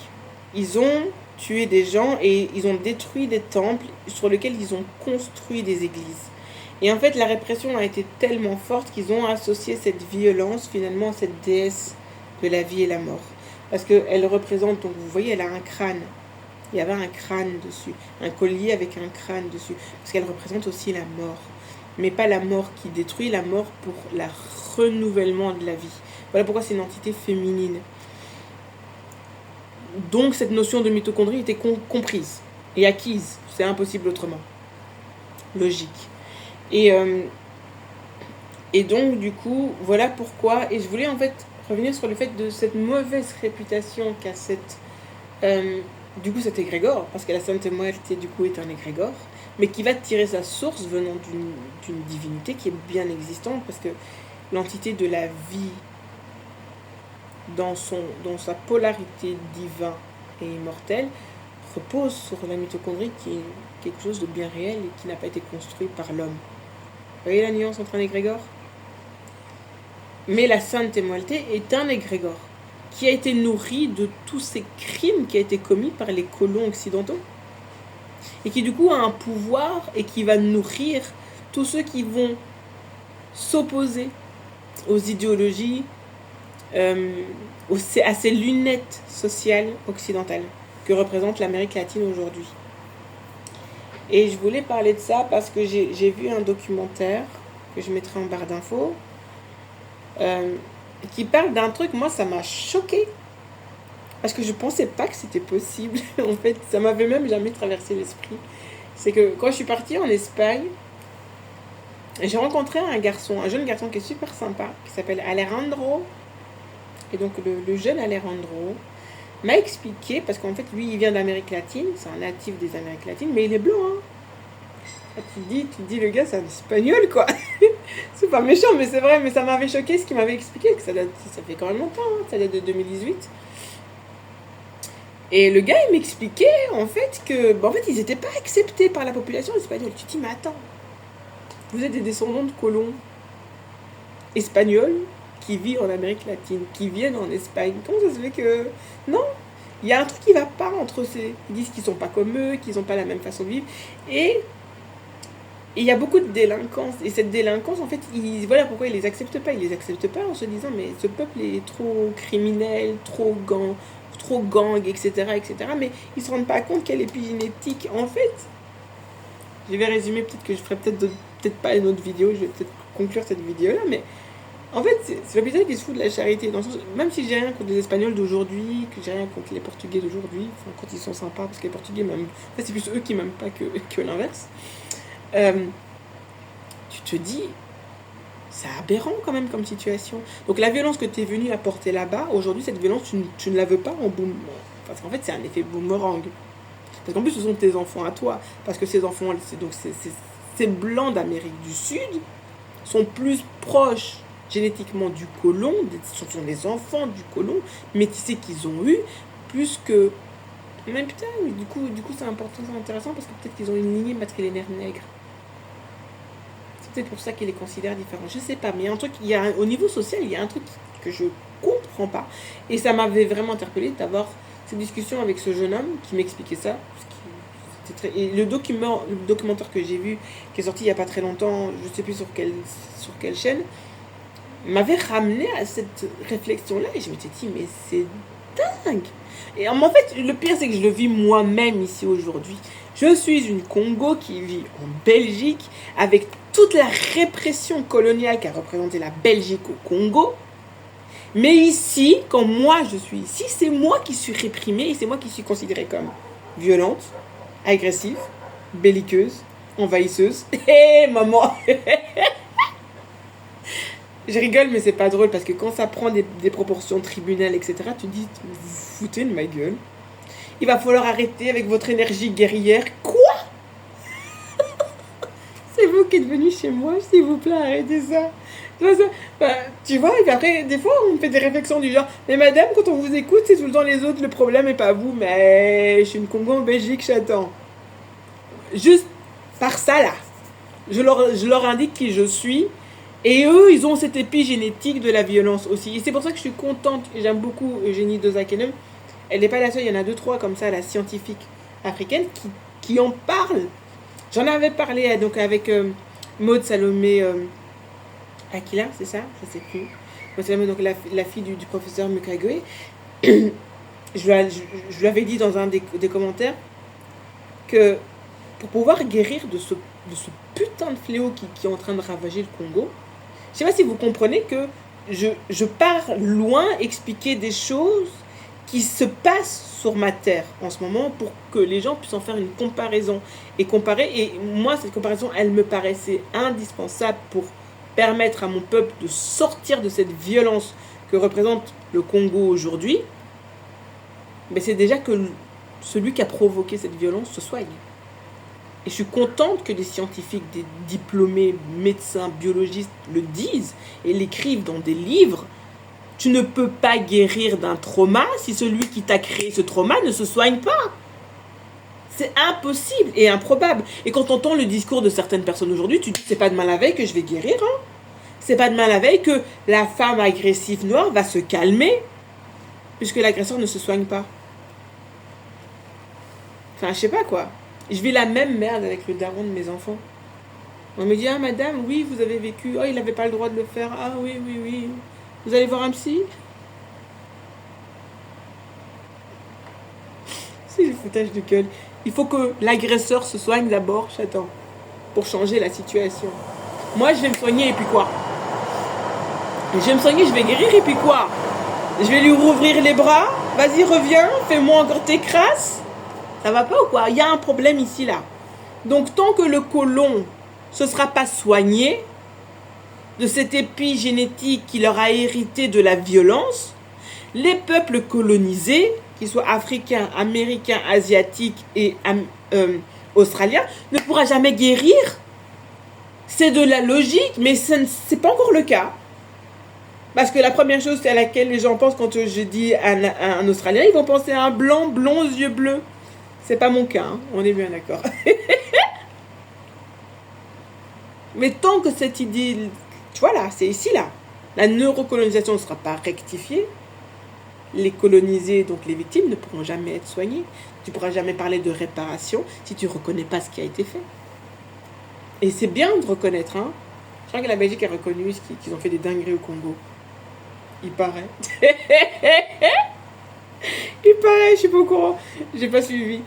Ils ont tué des gens et ils ont détruit des temples sur lesquels ils ont construit des églises. Et en fait, la répression a été tellement forte qu'ils ont associé cette violence finalement à cette déesse de la vie et la mort. Parce qu'elle représente, donc vous voyez, elle a un crâne. Il y avait un crâne dessus, un collier avec un crâne dessus. Parce qu'elle représente aussi la mort. Mais pas la mort qui détruit, la mort pour le renouvellement de la vie. Voilà pourquoi c'est une entité féminine. Donc cette notion de mitochondrie était comprise et acquise. C'est impossible autrement. Logique. Et donc du coup, voilà pourquoi. Et je voulais en fait revenir sur le fait de cette mauvaise réputation qu'a cette... du coup cet égrégore, parce que la Sainte Muerte du coup est un égrégore, mais qui va tirer sa source venant d'une divinité qui est bien existante, parce que l'entité de la vie dans sa polarité divin et immortelle repose sur la mitochondrie qui est quelque chose de bien réel et qui n'a pas été construit par l'homme. Vous voyez la nuance entre un égrégore ? Mais la Sainte Muerte est un égrégore qui a été nourri de tous ces crimes qui ont été commis par les colons occidentaux et qui du coup a un pouvoir et qui va nourrir tous ceux qui vont s'opposer aux idéologies, à ces lunettes sociales occidentales que représente l'Amérique latine aujourd'hui. Et je voulais parler de ça parce que j'ai vu un documentaire que je mettrai en barre d'infos qui parle d'un truc, moi ça m'a choquée parce que je pensais pas que c'était possible. En fait, ça m'avait même jamais traversé l'esprit. C'est que quand je suis partie en Espagne, j'ai rencontré un jeune garçon qui est super sympa, qui s'appelle Alejandro. Et donc le jeune Alejandro m'a expliqué, parce qu'en fait lui il vient d'Amérique latine, c'est un natif des Amériques latines, mais il est blanc. Hein. Tu dis le gars c'est un espagnol quoi. C'est pas méchant mais c'est vrai, mais ça m'avait choqué ce qu'il m'avait expliqué, que ça fait quand même longtemps, hein, ça date de 2018. Et le gars il m'expliquait en fait que en fait ils n'étaient pas acceptés par la population espagnole. Tu te dis mais attends, vous êtes des descendants de colons espagnols qui vivent en Amérique latine, qui viennent en Espagne. Comment ça se fait que... Non, il y a un truc qui va pas entre ces... Ils disent qu'ils sont pas comme eux, qu'ils n'ont pas la même façon de vivre. Et il y a beaucoup de délinquance. Et cette délinquance, en fait, voilà pourquoi ils les acceptent pas. Ils les acceptent pas en se disant, mais ce peuple est trop criminel, trop gang, etc., etc. Mais ils se rendent pas compte qu'elle est épigénétique. En fait, je vais résumer, peut-être que je ferai peut-être pas une autre vidéo, je vais peut-être conclure cette vidéo-là, mais En fait, c'est l'hôpital qui se fout de la charité. Dans le sens, même si j'ai rien contre les Espagnols d'aujourd'hui, que j'ai rien contre les Portugais d'aujourd'hui, enfin, quand ils sont sympas, parce que les Portugais m'aiment. En fait, c'est plus eux qui m'aiment pas que l'inverse. Euh, tu te dis, c'est aberrant quand même comme situation. Donc la violence que tu es venu apporter là-bas, aujourd'hui, cette violence, tu ne la veux pas en boom. Parce qu'en fait, c'est un effet boomerang. Parce qu'en plus, ce sont tes enfants à toi. Parce que ces enfants, ces blancs d'Amérique du Sud sont plus proches génétiquement du colon, ce sont les enfants du colon, métissés qu'ils ont eu, plus que... Mais putain, du coup c'est important, c'est intéressant, parce que peut-être qu'ils ont une lignée matrilinéaire nègre. C'est peut-être pour ça qu'ils les considèrent différents. Je sais pas, mais il y a un truc, au niveau social, il y a un truc que je comprends pas. Et ça m'avait vraiment interpellée d'avoir cette discussion avec ce jeune homme qui m'expliquait ça. Et le documentaire que j'ai vu, qui est sorti il n'y a pas très longtemps, je ne sais plus sur quelle chaîne, m'avait ramené à cette réflexion-là. Et je me suis dit, mais c'est dingue. Et en fait, le pire, c'est que je le vis moi-même ici aujourd'hui. Je suis une Congo qui vit en Belgique, avec toute la répression coloniale qu'a représenté la Belgique au Congo. Mais ici, quand moi je suis ici, c'est moi qui suis réprimée et c'est moi qui suis considérée comme violente, agressive, belliqueuse, envahisseuse. Hé, maman. Je rigole, mais c'est pas drôle parce que quand ça prend des proportions tribunales, etc., tu te dis, vous vous foutez de ma gueule. Il va falloir arrêter avec votre énergie guerrière. Quoi? C'est vous qui êtes venu chez moi, s'il vous plaît, arrêtez ça. Tu vois, et puis après, des fois, on fait des réflexions du genre, mais madame, quand on vous écoute, c'est tout le temps les autres, le problème est pas vous. Mais je suis une Congo en Belgique, j'attends. Juste par ça, là, je leur indique qui je suis. Et eux, ils ont cette épigénétique de la violence aussi. Et c'est pour ça que je suis contente. J'aime beaucoup Eugénie Dozakenem. Elle n'est pas la seule, il y en a 2-3 comme ça, la scientifique africaine, qui en parle. J'en avais parlé donc avec Maud Salomé Akila, c'est ça? Je ne sais plus. Maud Salomé, donc la fille du professeur Mukwege. Je lui avais dit dans un des commentaires que pour pouvoir guérir de ce putain de fléau qui est en train de ravager le Congo, je sais pas si vous comprenez que je pars loin expliquer des choses qui se passent sur ma terre en ce moment pour que les gens puissent en faire une comparaison et comparer. Et moi, cette comparaison, elle me paraissait indispensable pour permettre à mon peuple de sortir de cette violence que représente le Congo aujourd'hui. Mais c'est déjà que celui qui a provoqué cette violence se soigne. Et je suis contente que des scientifiques, des diplômés, médecins, biologistes le disent et l'écrivent dans des livres. Tu ne peux pas guérir d'un trauma si celui qui t'a créé ce trauma ne se soigne pas. C'est impossible et improbable. Et quand on entend le discours de certaines personnes aujourd'hui, tu te dis c'est pas demain la veille que je vais guérir. Hein. C'est pas demain la veille que la femme agressive noire va se calmer puisque l'agresseur ne se soigne pas. Enfin, je sais pas quoi. Je vis la même merde avec le daron de mes enfants. On me dit, ah madame, oui, vous avez vécu. Oh, il n'avait pas le droit de le faire. Ah oui. Vous allez voir un psy? C'est du foutage de gueule. Il faut que l'agresseur se soigne d'abord, j'attends, pour changer la situation. Moi, je vais me soigner et puis quoi? Je vais me soigner, je vais guérir et puis quoi? Je vais lui rouvrir les bras. Vas-y, reviens, fais-moi encore tes crasses. Ça va pas ou quoi? Il y a un problème ici, là. Donc, tant que le colon ne sera pas soigné de cette épigénétique qui leur a hérité de la violence, les peuples colonisés, qu'ils soient africains, américains, asiatiques et australiens, ne pourra jamais guérir. C'est de la logique, mais ce n'est pas encore le cas. Parce que la première chose à laquelle les gens pensent quand je dis un Australien, ils vont penser à un blanc, blond aux yeux bleus. C'est pas mon cas, hein, on est bien d'accord. Mais tant que cette idée, tu vois là, c'est ici là, la neurocolonisation ne sera pas rectifiée, les colonisés, donc les victimes, ne pourront jamais être soignés. Tu ne pourras jamais parler de réparation si tu ne reconnais pas ce qui a été fait. Et c'est bien de reconnaître, hein. Je crois que la Belgique a reconnu qu'ils ont fait des dingueries au Congo. Il paraît. Il paraît, je suis pas au courant. J'ai pas suivi.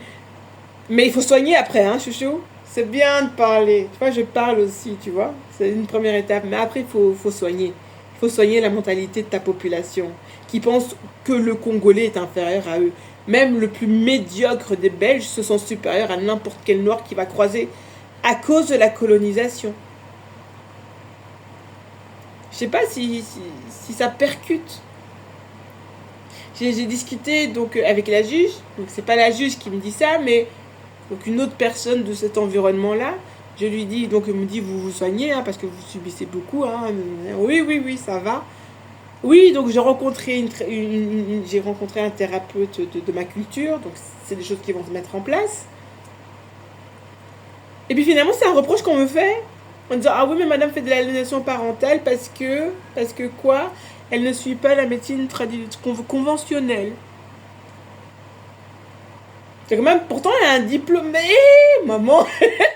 Mais il faut soigner après, hein, chouchou. C'est bien de parler. Tu vois, je parle aussi, tu vois. C'est une première étape. Mais après, il faut soigner. Il faut soigner la mentalité de ta population, qui pense que le Congolais est inférieur à eux. Même le plus médiocre des Belges se sent supérieur à n'importe quel Noir qui va croiser à cause de la colonisation. Je sais pas si ça percute. J'ai discuté donc avec la juge, donc c'est pas la juge qui me dit ça, mais donc une autre personne de cet environnement-là. Je lui dis, donc elle me dit, vous vous soignez, hein, parce que vous subissez beaucoup. Hein. Oui, ça va. Oui, donc j'ai rencontré un thérapeute de ma culture, donc c'est des choses qui vont se mettre en place. Et puis finalement, c'est un reproche qu'on me fait, en disant, ah oui, mais madame fait de l'aliénation parentale parce que quoi? Elle ne suit pas la médecine conventionnelle. C'est quand même, pourtant elle a un diplôme. Mais maman,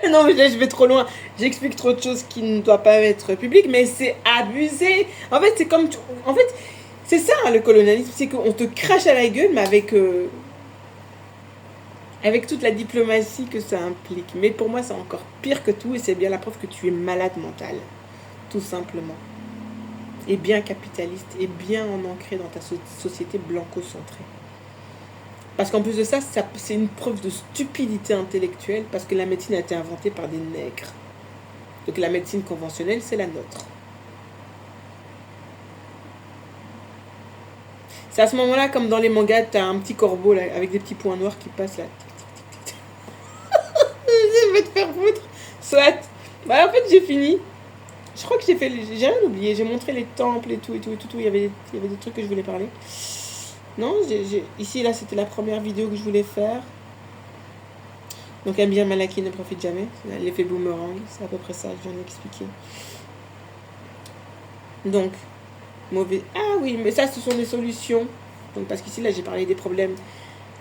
non mais là je vais trop loin. J'explique trop de choses qui ne doivent pas être publiques, mais c'est abusé. En fait, c'est comme, en fait, c'est ça hein, le colonialisme, c'est qu'on te crache à la gueule, mais avec toute la diplomatie que ça implique. Mais pour moi, c'est encore pire que tout, et c'est bien la preuve que tu es malade mental, tout simplement. Et bien capitaliste, et bien ancré dans ta société blanco-centrée. Parce qu'en plus de ça, c'est une preuve de stupidité intellectuelle, parce que la médecine a été inventée par des nègres. Donc la médecine conventionnelle, c'est la nôtre. C'est à ce moment-là, comme dans les mangas, t'as un petit corbeau là, avec des petits points noirs qui passent là. Je vais te faire foutre. Soit. Bah, en fait, j'ai fini. Je crois que j'ai rien oublié. J'ai montré les temples et tout. Il y avait des trucs que je voulais parler. Non, ici, là, c'était la première vidéo que je voulais faire. Donc, Amir Malaki ne profite jamais. L'effet boomerang. C'est à peu près ça que je viens d'expliquer. Donc, mauvais. Ah oui, mais ça, ce sont des solutions. Donc, parce qu'ici, là, j'ai parlé des problèmes.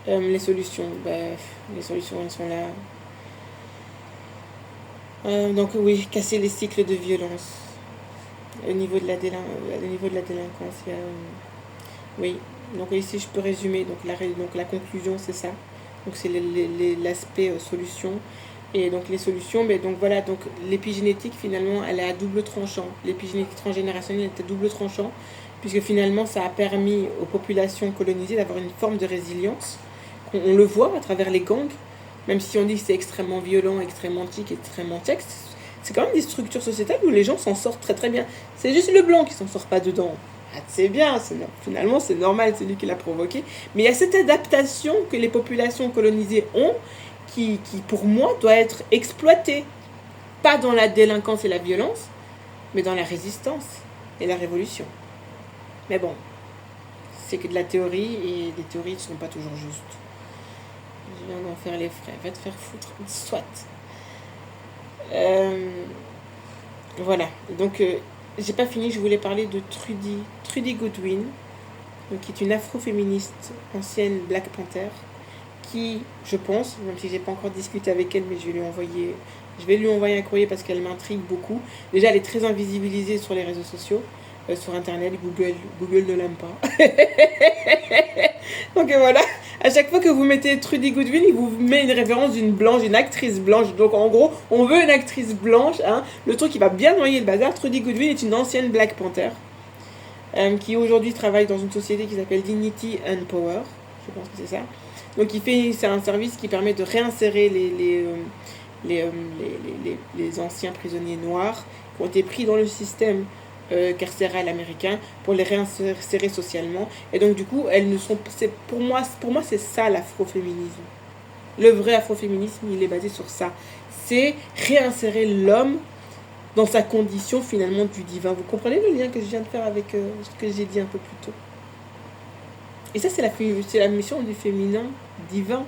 Les solutions, les solutions, elles sont là. Donc oui, casser les cycles de violence au niveau de la délinquance. Oui, donc ici je peux résumer. Donc la conclusion c'est ça. Donc c'est l'aspect solution. Et donc les solutions, mais donc voilà, donc l'épigénétique finalement elle est à double tranchant. L'épigénétique transgénérationnelle est à double tranchant, puisque finalement ça a permis aux populations colonisées d'avoir une forme de résilience. On le voit à travers les gangs. Même si on dit que c'est extrêmement violent, extrêmement tic, extrêmement texte, c'est quand même des structures sociétales où les gens s'en sortent très très bien. C'est juste le blanc qui s'en sort pas dedans. Ah, c'est bien, finalement c'est normal, c'est lui qui l'a provoqué. Mais il y a cette adaptation que les populations colonisées ont qui pour moi doit être exploitée. Pas dans la délinquance et la violence, mais dans la résistance et la révolution. Mais bon, c'est que de la théorie et les théories ne sont pas toujours justes. Je viens d'en faire les frais. Va te faire foutre. Soit. Voilà. Donc, j'ai pas fini. Je voulais parler de Trudy Goodwin, donc, qui est une afroféministe, ancienne Black Panther, qui, je pense, même si j'ai pas encore discuté avec elle, mais je vais lui envoyer un courrier parce qu'elle m'intrigue beaucoup. Déjà, elle est très invisibilisée sur les réseaux sociaux. Sur internet, Google ne l'aime pas. Donc voilà, à chaque fois que vous mettez Trudy Goodwin, il vous met une référence d'une blanche, une actrice blanche. Donc en gros, on veut une actrice blanche. Hein. Le truc qui va bien noyer le bazar. Trudy Goodwin est une ancienne Black Panther qui aujourd'hui travaille dans une société qui s'appelle Dignity and Power. Je pense que c'est ça. Donc c'est un service qui permet de réinsérer les anciens prisonniers noirs qui ont été pris dans le système carcéral américain pour les réinsérer socialement. Et donc du coup elles ne sont, pour moi c'est ça l'afroféminisme. Le vrai afroféminisme il est basé sur ça, c'est réinsérer l'homme dans sa condition finalement du divin. Vous comprenez le lien que je viens de faire avec ce que j'ai dit un peu plus tôt? Et ça c'est la mission du féminin divin,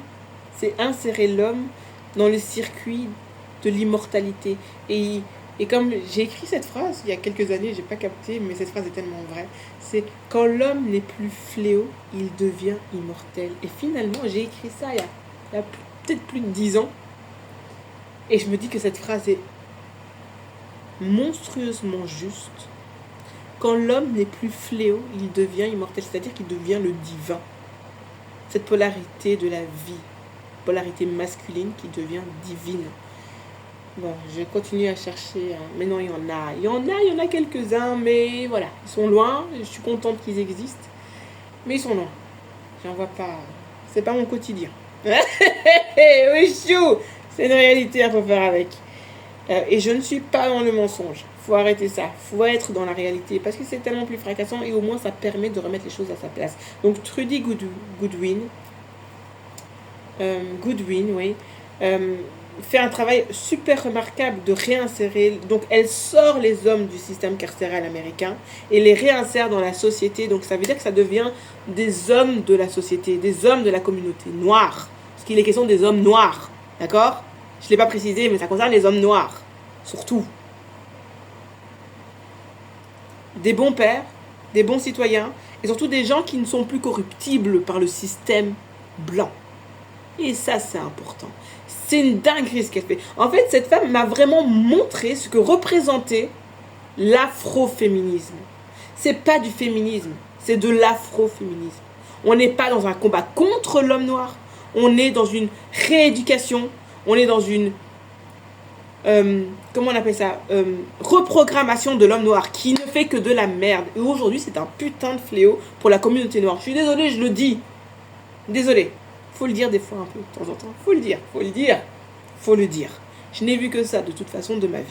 c'est insérer l'homme dans le circuit de l'immortalité. Et comme j'ai écrit cette phrase il y a quelques années, j'ai pas capté, mais cette phrase est tellement vraie. C'est quand l'homme n'est plus fléau, il devient immortel. Et finalement, j'ai écrit ça il y a peut-être plus de 10 ans. Et je me dis que cette phrase est monstrueusement juste. Quand l'homme n'est plus fléau, il devient immortel. C'est-à-dire qu'il devient le divin. Cette polarité de la vie, polarité masculine qui devient divine. Bon, je continue à chercher, hein. Mais non, il y en a. Il y en a quelques-uns, mais voilà. Ils sont loin. Je suis contente qu'ils existent. Mais ils sont loin. J'en vois pas. C'est pas mon quotidien. Oui, chou. C'est une réalité, il faut faire avec. Et je ne suis pas dans le mensonge. Faut arrêter ça. Faut être dans la réalité. Parce que c'est tellement plus fracassant et au moins ça permet de remettre les choses à sa place. Donc Trudy Goodwin, oui, fait un travail super remarquable de réinsérer. Donc elle sort les hommes du système carcéral américain et les réinsère dans la société. Donc ça veut dire que ça devient des hommes de la société, des hommes de la communauté noire. Parce qu'il est question des hommes noirs. D'accord? Je ne l'ai pas précisé, mais ça concerne les hommes noirs. Surtout. Des bons pères, des bons citoyens, et surtout des gens qui ne sont plus corruptibles par le système blanc. Et ça, c'est important. C'est une dinguerie ce qu'elle fait. En fait, cette femme m'a vraiment montré ce que représentait l'afroféminisme. C'est pas du féminisme, c'est de l'afroféminisme. On n'est pas dans un combat contre l'homme noir. On est dans une rééducation. On est dans une comment on appelle ça, reprogrammation de l'homme noir qui ne fait que de la merde. Et aujourd'hui, c'est un putain de fléau pour la communauté noire. Je suis désolée, je le dis. Désolée. Faut le dire des fois un peu, de temps en temps. Faut le dire. Je n'ai vu que ça, de toute façon, de ma vie.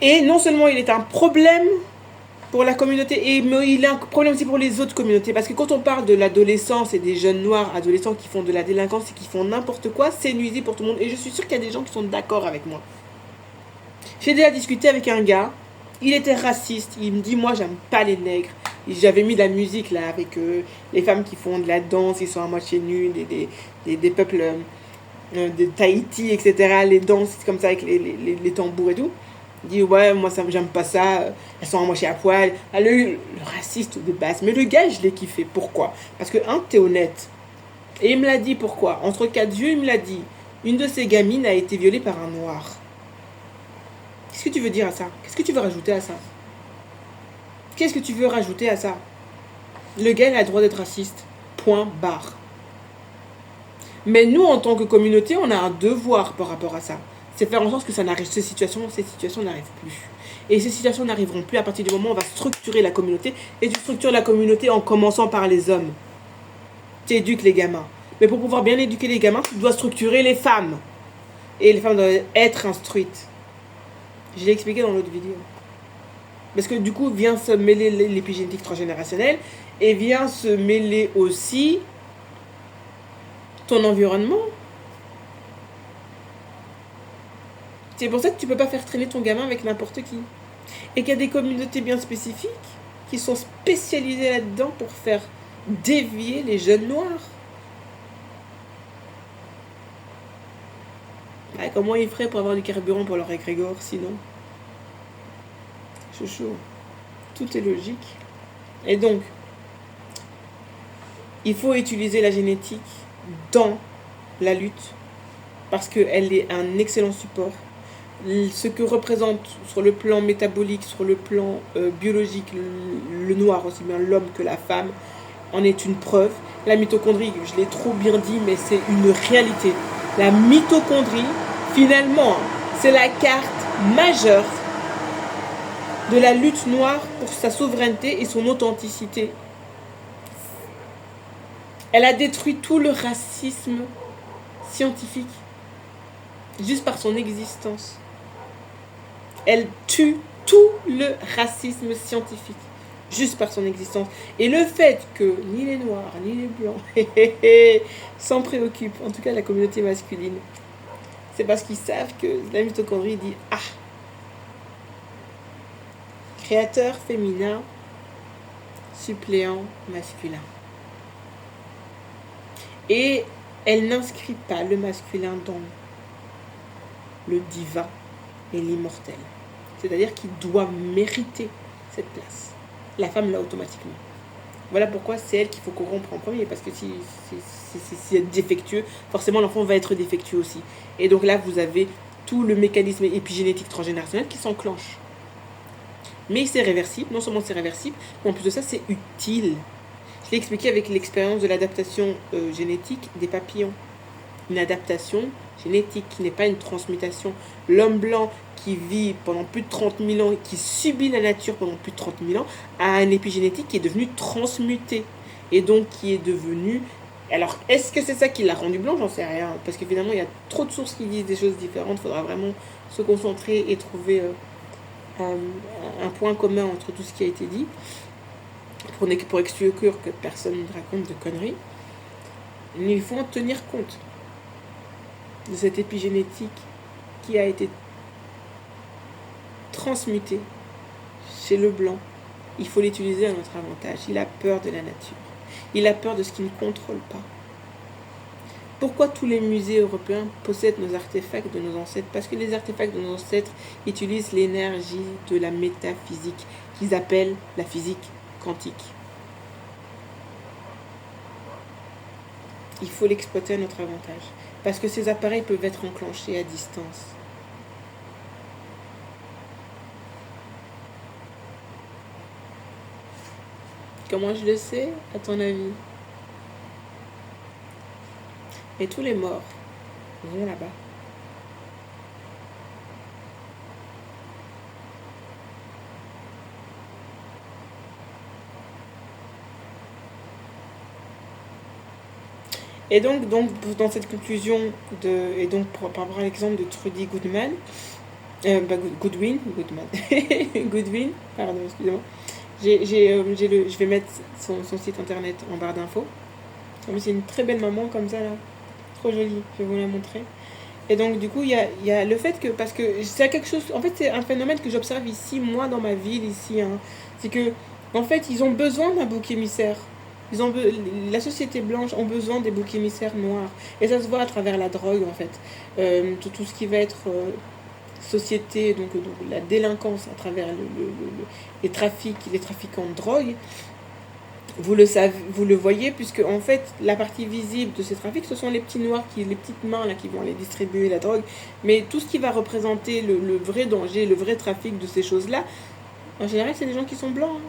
Et non seulement il est un problème pour la communauté, mais il est un problème aussi pour les autres communautés. Parce que quand on parle de l'adolescence et des jeunes noirs adolescents qui font de la délinquance et qui font n'importe quoi, c'est nuisible pour tout le monde. Et je suis sûre qu'il y a des gens qui sont d'accord avec moi. J'ai déjà discuté avec un gars, il était raciste, il me dit moi j'aime pas les nègres. J'avais mis de la musique là avec les femmes qui font de la danse, ils sont à moitié nus, des peuples de Tahiti, etc. Les danses comme ça avec les tambours et tout. Il dit ouais moi ça j'aime pas ça, elles sont à moitié à poil. Le raciste de base. Mais le gars je l'ai kiffé. Pourquoi? Parce que t'es honnête. Et il me l'a dit pourquoi. Entre quatre yeux il me l'a dit. Une de ses gamines a été violée par un noir. Qu'est-ce que tu veux dire à ça? Qu'est-ce que tu veux rajouter à ça? Qu'est-ce que tu veux rajouter à ça? Le gars il a le droit d'être raciste. Point barre. Mais nous en tant que communauté on a un devoir par rapport à ça. C'est faire en sorte que ça n'arrive, ces situations n'arrivent plus. Et ces situations n'arriveront plus à partir du moment où on va structurer la communauté. Et tu structures la communauté en commençant par les hommes. Tu éduques les gamins. Mais pour pouvoir bien éduquer les gamins, tu dois structurer les femmes. Et les femmes doivent être instruites. Je l'ai expliqué dans l'autre vidéo. Parce que du coup, vient se mêler l'épigénétique transgénérationnelle et vient se mêler aussi ton environnement. C'est pour ça que tu peux pas faire traîner ton gamin avec n'importe qui. Et qu'il y a des communautés bien spécifiques qui sont spécialisées là-dedans pour faire dévier les jeunes noirs. Ah, comment ils feraient pour avoir du carburant pour leur égrégore sinon? Chouchou. Tout est logique. Et donc, il faut utiliser la génétique dans la lutte parce qu'elle est un excellent support. Ce que représente sur le plan métabolique, sur le plan biologique, le noir, aussi bien l'homme que la femme, en est une preuve. La mitochondrie, je l'ai trop bien dit, mais c'est une réalité. La mitochondrie, finalement, c'est la carte majeure de la lutte noire pour sa souveraineté et son authenticité. Elle a détruit tout le racisme scientifique juste par son existence. Elle tue tout le racisme scientifique juste par son existence. Et le fait que ni les noirs, ni les blancs s'en préoccupent, en tout cas la communauté masculine, c'est parce qu'ils savent que la mitochondrie dit « Ah, créateur féminin, suppléant masculin. » Et elle n'inscrit pas le masculin dans le divin et l'immortel. C'est-à-dire qu'il doit mériter cette place. La femme l'a automatiquement. Voilà pourquoi c'est elle qu'il faut corrompre en premier, parce que si c'est défectueux, forcément l'enfant va être défectueux aussi. Et donc là, vous avez tout le mécanisme épigénétique transgénérationnel qui s'enclenche. Mais c'est réversible, non seulement c'est réversible, mais en plus de ça, c'est utile. Je l'ai expliqué avec l'expérience de l'adaptation génétique des papillons. Une adaptation génétique, qui n'est pas une transmutation. L'homme blanc qui vit pendant plus de 30 000 ans et qui subit la nature pendant plus de 30 000 ans a un épigénétique qui est devenu transmuté. Et donc qui est devenu... Alors, est-ce que c'est ça qui l'a rendu blanc? J'en sais rien. Parce que finalement, il y a trop de sources qui disent des choses différentes. Il faudra vraiment se concentrer et trouver un point commun entre tout ce qui a été dit. Pour exclure que personne ne raconte de conneries. Mais il faut en tenir compte de cette épigénétique qui a été transmutée chez le blanc. Il faut l'utiliser à notre avantage. Il a peur de la nature. Il a peur de ce qu'il ne contrôle pas. Pourquoi tous les musées européens possèdent nos artefacts de nos ancêtres? Parce que les artefacts de nos ancêtres utilisent l'énergie de la métaphysique qu'ils appellent la physique quantique. Il faut l'exploiter à notre avantage. Parce que ces appareils peuvent être enclenchés à distance. Comment je le sais, à ton avis? Et tous les morts vont là-bas. Et donc dans cette conclusion, et donc par rapport à l'exemple de Trudy Goodman, Goodwin, Goodwin, pardon, excusez-moi. Je vais mettre son site internet en barre d'infos. C'est une très belle maman comme ça là, trop jolie, je vais vous la montrer. Et donc du coup il y a le fait que, parce que c'est quelque chose, en fait c'est un phénomène que j'observe ici, moi dans ma ville ici, hein, c'est que en fait ils ont besoin d'un bouc émissaire. La société blanche ont besoin des boucs émissaires noirs. Et ça se voit à travers la drogue en fait. Tout ce qui va être société, donc la délinquance à travers les trafiquants de drogue. Vous le voyez, puisque en fait la partie visible de ces trafics, ce sont les petits noirs, les petites mains là, qui vont aller distribuer la drogue. Mais tout ce qui va représenter le vrai danger, le vrai trafic de ces choses-là, en général c'est des gens qui sont blancs. Hein.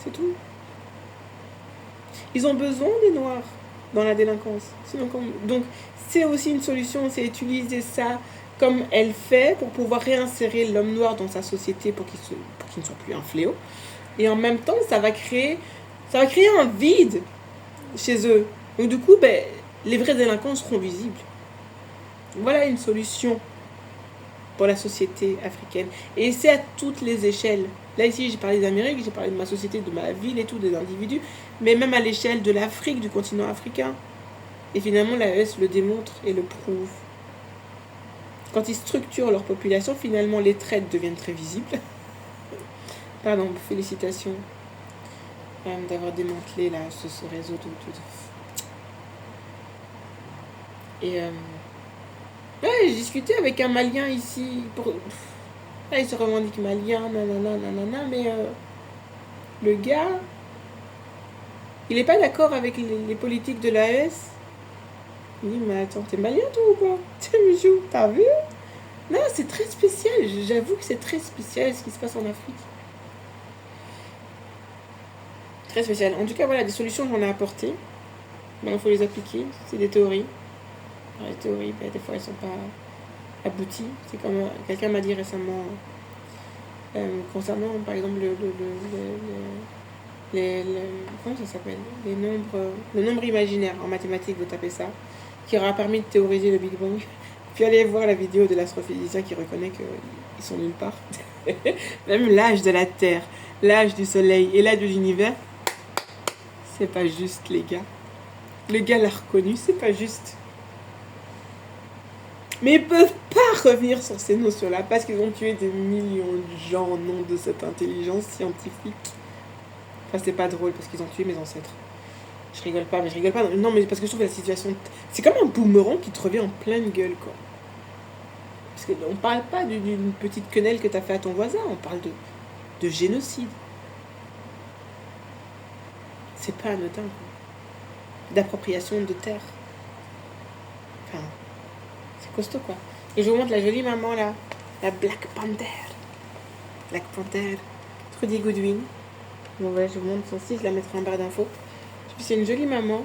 C'est tout. Ils ont besoin des noirs dans la délinquance. Donc c'est aussi une solution, c'est utiliser ça comme elle fait pour pouvoir réinsérer l'homme noir dans sa société pour qu'il ne soit plus un fléau. Et en même temps, ça va créer un vide chez eux. Donc du coup, les vrais délinquants seront visibles. Voilà une solution pour la société africaine. Et c'est à toutes les échelles. Là ici, j'ai parlé d'Amérique, j'ai parlé de ma société, de ma ville et tout, des individus, mais même à l'échelle de l'Afrique, du continent africain. Et finalement, l'AES le démontre et le prouve. Quand ils structurent leur population, finalement, les traites deviennent très visibles. Pardon, félicitations d'avoir démantelé là, ce réseau Et j'ai discuté avec un Malien ici. Là, il se revendique malien, nanana, mais le gars, il n'est pas d'accord avec les politiques de l'AES. Il dit, mais attends, t'es malien toi ou quoi? T'as vu? Non, c'est très spécial. J'avoue que c'est très spécial ce qui se passe en Afrique. Très spécial. En tout cas, voilà, des solutions j'en ai apportées. Il faut les appliquer. C'est des théories. Alors, les théories, des fois, elles sont pas abouties. C'est comme quelqu'un m'a dit récemment, concernant, par exemple, comment ça s'appelle? Le nombre imaginaire en mathématiques, vous tapez ça, qui aura permis de théoriser le Big Bang. Puis allez voir la vidéo de l'astrophysicien qui reconnaît qu'ils sont nulle part. Même l'âge de la Terre, l'âge du Soleil et l'âge de l'univers, c'est pas juste, les gars. Le gars l'a reconnu, c'est pas juste. Mais ils peuvent pas revenir sur ces notions-là parce qu'ils ont tué des millions de gens au nom de cette intelligence scientifique. Enfin, c'est pas drôle parce qu'ils ont tué mes ancêtres. Je rigole pas. Non, mais parce que je trouve la situation... C'est comme un boomerang qui te revient en pleine gueule, quoi. Parce qu'on parle pas d'une petite quenelle que t'as fait à ton voisin, on parle de génocide. C'est pas anodin, quoi. D'appropriation de terre. Enfin, c'est costaud, quoi. Et je vous montre la jolie maman, là. La Black Panther. Black Panther. Trudy Goodwin. Bon, voilà, je vous montre son site, je la mettrai en barre d'infos. C'est une jolie maman.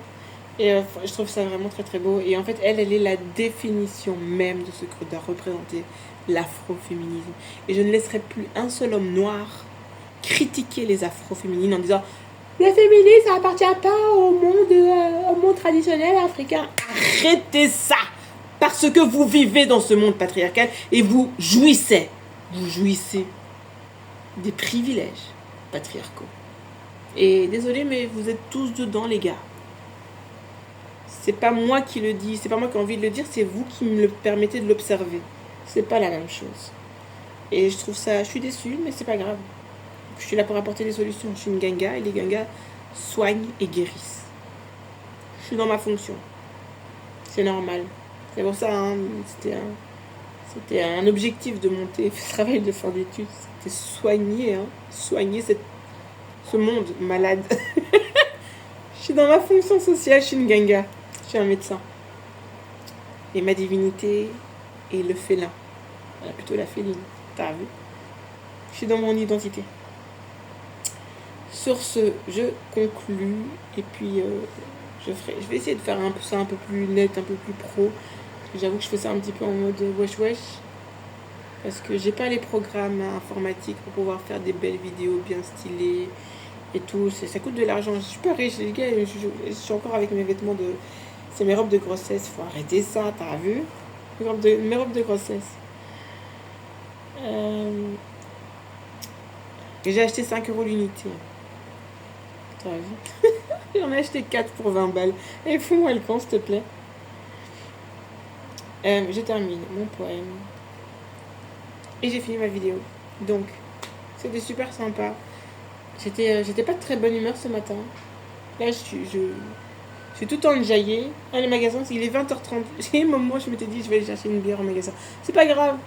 Et je trouve ça vraiment très très beau. Et en fait, elle est la définition même de ce que doit représenter l'afroféminisme. Et je ne laisserai plus un seul homme noir critiquer les afroféminines en disant le féminisme, ça appartient pas au monde traditionnel africain. Arrêtez ça! Parce que vous vivez dans ce monde patriarcal et vous jouissez des privilèges patriarcaux. Et désolé, mais vous êtes tous dedans, les gars. C'est pas moi qui le dis, c'est pas moi qui ai envie de le dire, c'est vous qui me le permettez de l'observer. C'est pas la même chose. Et je trouve ça, je suis déçue, mais c'est pas grave. Je suis là pour apporter des solutions. Je suis une ganga et les gangas soignent et guérissent. Je suis dans ma fonction. C'est normal. C'est pour ça, hein, c'était un objectif de monter ce travail de fin d'études. C'était soigner ce monde malade. Je suis dans ma fonction sociale, je suis une ganga. Je suis un médecin. Et ma divinité est le félin. Voilà, plutôt la féline. T'as vu? Je suis dans mon identité. Sur ce, je conclus. Et puis, je vais essayer de faire ça un peu plus net, un peu plus pro. J'avoue que je fais ça un petit peu en mode wesh wesh. Parce que j'ai pas les programmes informatiques pour pouvoir faire des belles vidéos bien stylées et tout. Ça coûte de l'argent. Je suis pas riche, les gars. Je suis encore avec mes vêtements de... C'est mes robes de grossesse. Faut arrêter ça, t'as vu? Mes robes de grossesse. J'ai acheté 5 € l'unité. T'as vu? J'en ai acheté 4 pour 20 balles. Et fous-moi le camp, s'il te plaît. Je termine mon poème. Et j'ai fini ma vidéo. Donc, c'était super sympa. J'étais pas de très bonne humeur ce matin. Là, je suis tout enjaillée. Les magasins, il est 20h30. J'ai un moment, je m'étais dit, je vais aller chercher une bière au magasin. C'est pas grave.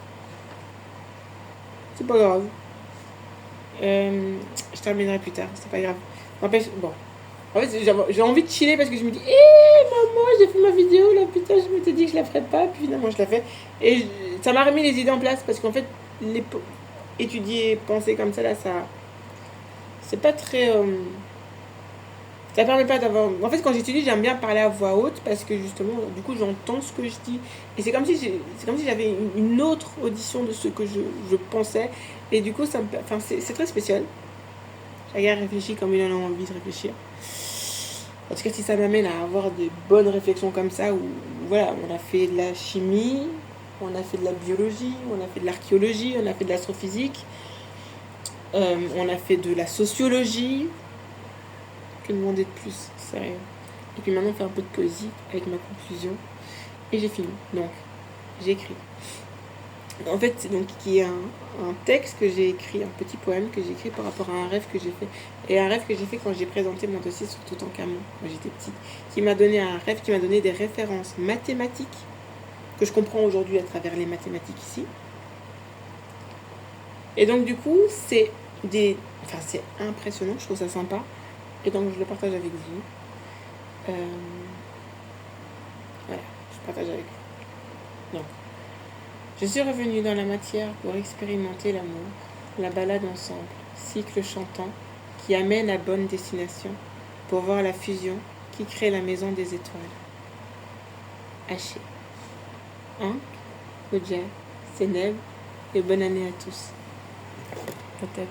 C'est pas grave. Je terminerai plus tard. C'est pas grave. N'empêche, bon. En fait, j'ai envie de chiller parce que je me dis, maman, j'ai fait ma vidéo, là, putain, je m'étais dit que je la ferais pas. Puis finalement, je la fais. Et ça m'a remis les idées en place parce qu'en fait, étudier, penser comme ça, là, c'est pas très... ça permet pas d'avoir... En fait, quand j'étudie, j'aime bien parler à voix haute parce que justement, du coup, j'entends ce que je dis. Et c'est comme si j'avais une autre audition de ce que je pensais. Et du coup, c'est très spécial. Chacun réfléchit comme il en a envie de réfléchir. En tout cas, si ça m'amène à avoir des bonnes réflexions comme ça, où voilà, on a fait de la chimie, on a fait de la biologie, on a fait de l'archéologie, on a fait de l'astrophysique, on a fait de la sociologie. Que demander de plus, sérieux. Et puis maintenant, on fait un peu de poésie avec ma conclusion. Et j'ai fini. Donc, j'ai écrit. En fait, c'est donc qui est un texte que j'ai écrit, un petit poème que j'ai écrit par rapport à un rêve que j'ai fait. Et un rêve que j'ai fait quand j'ai présenté mon dossier sur Toutankhamon, quand j'étais petite. Qui m'a donné un rêve qui m'a donné des références mathématiques que je comprends aujourd'hui à travers les mathématiques ici. Et donc, du coup, c'est impressionnant, je trouve ça sympa. Et donc, je le partage avec vous. Voilà, je partage avec vous. Donc, je suis revenue dans la matière pour expérimenter l'amour, la balade ensemble, cycle chantant qui amène à bonne destination, pour voir la fusion qui crée la maison des étoiles. Haché. Hein? Kodja, Sénèbe, et bonne année à tous. Peut-être.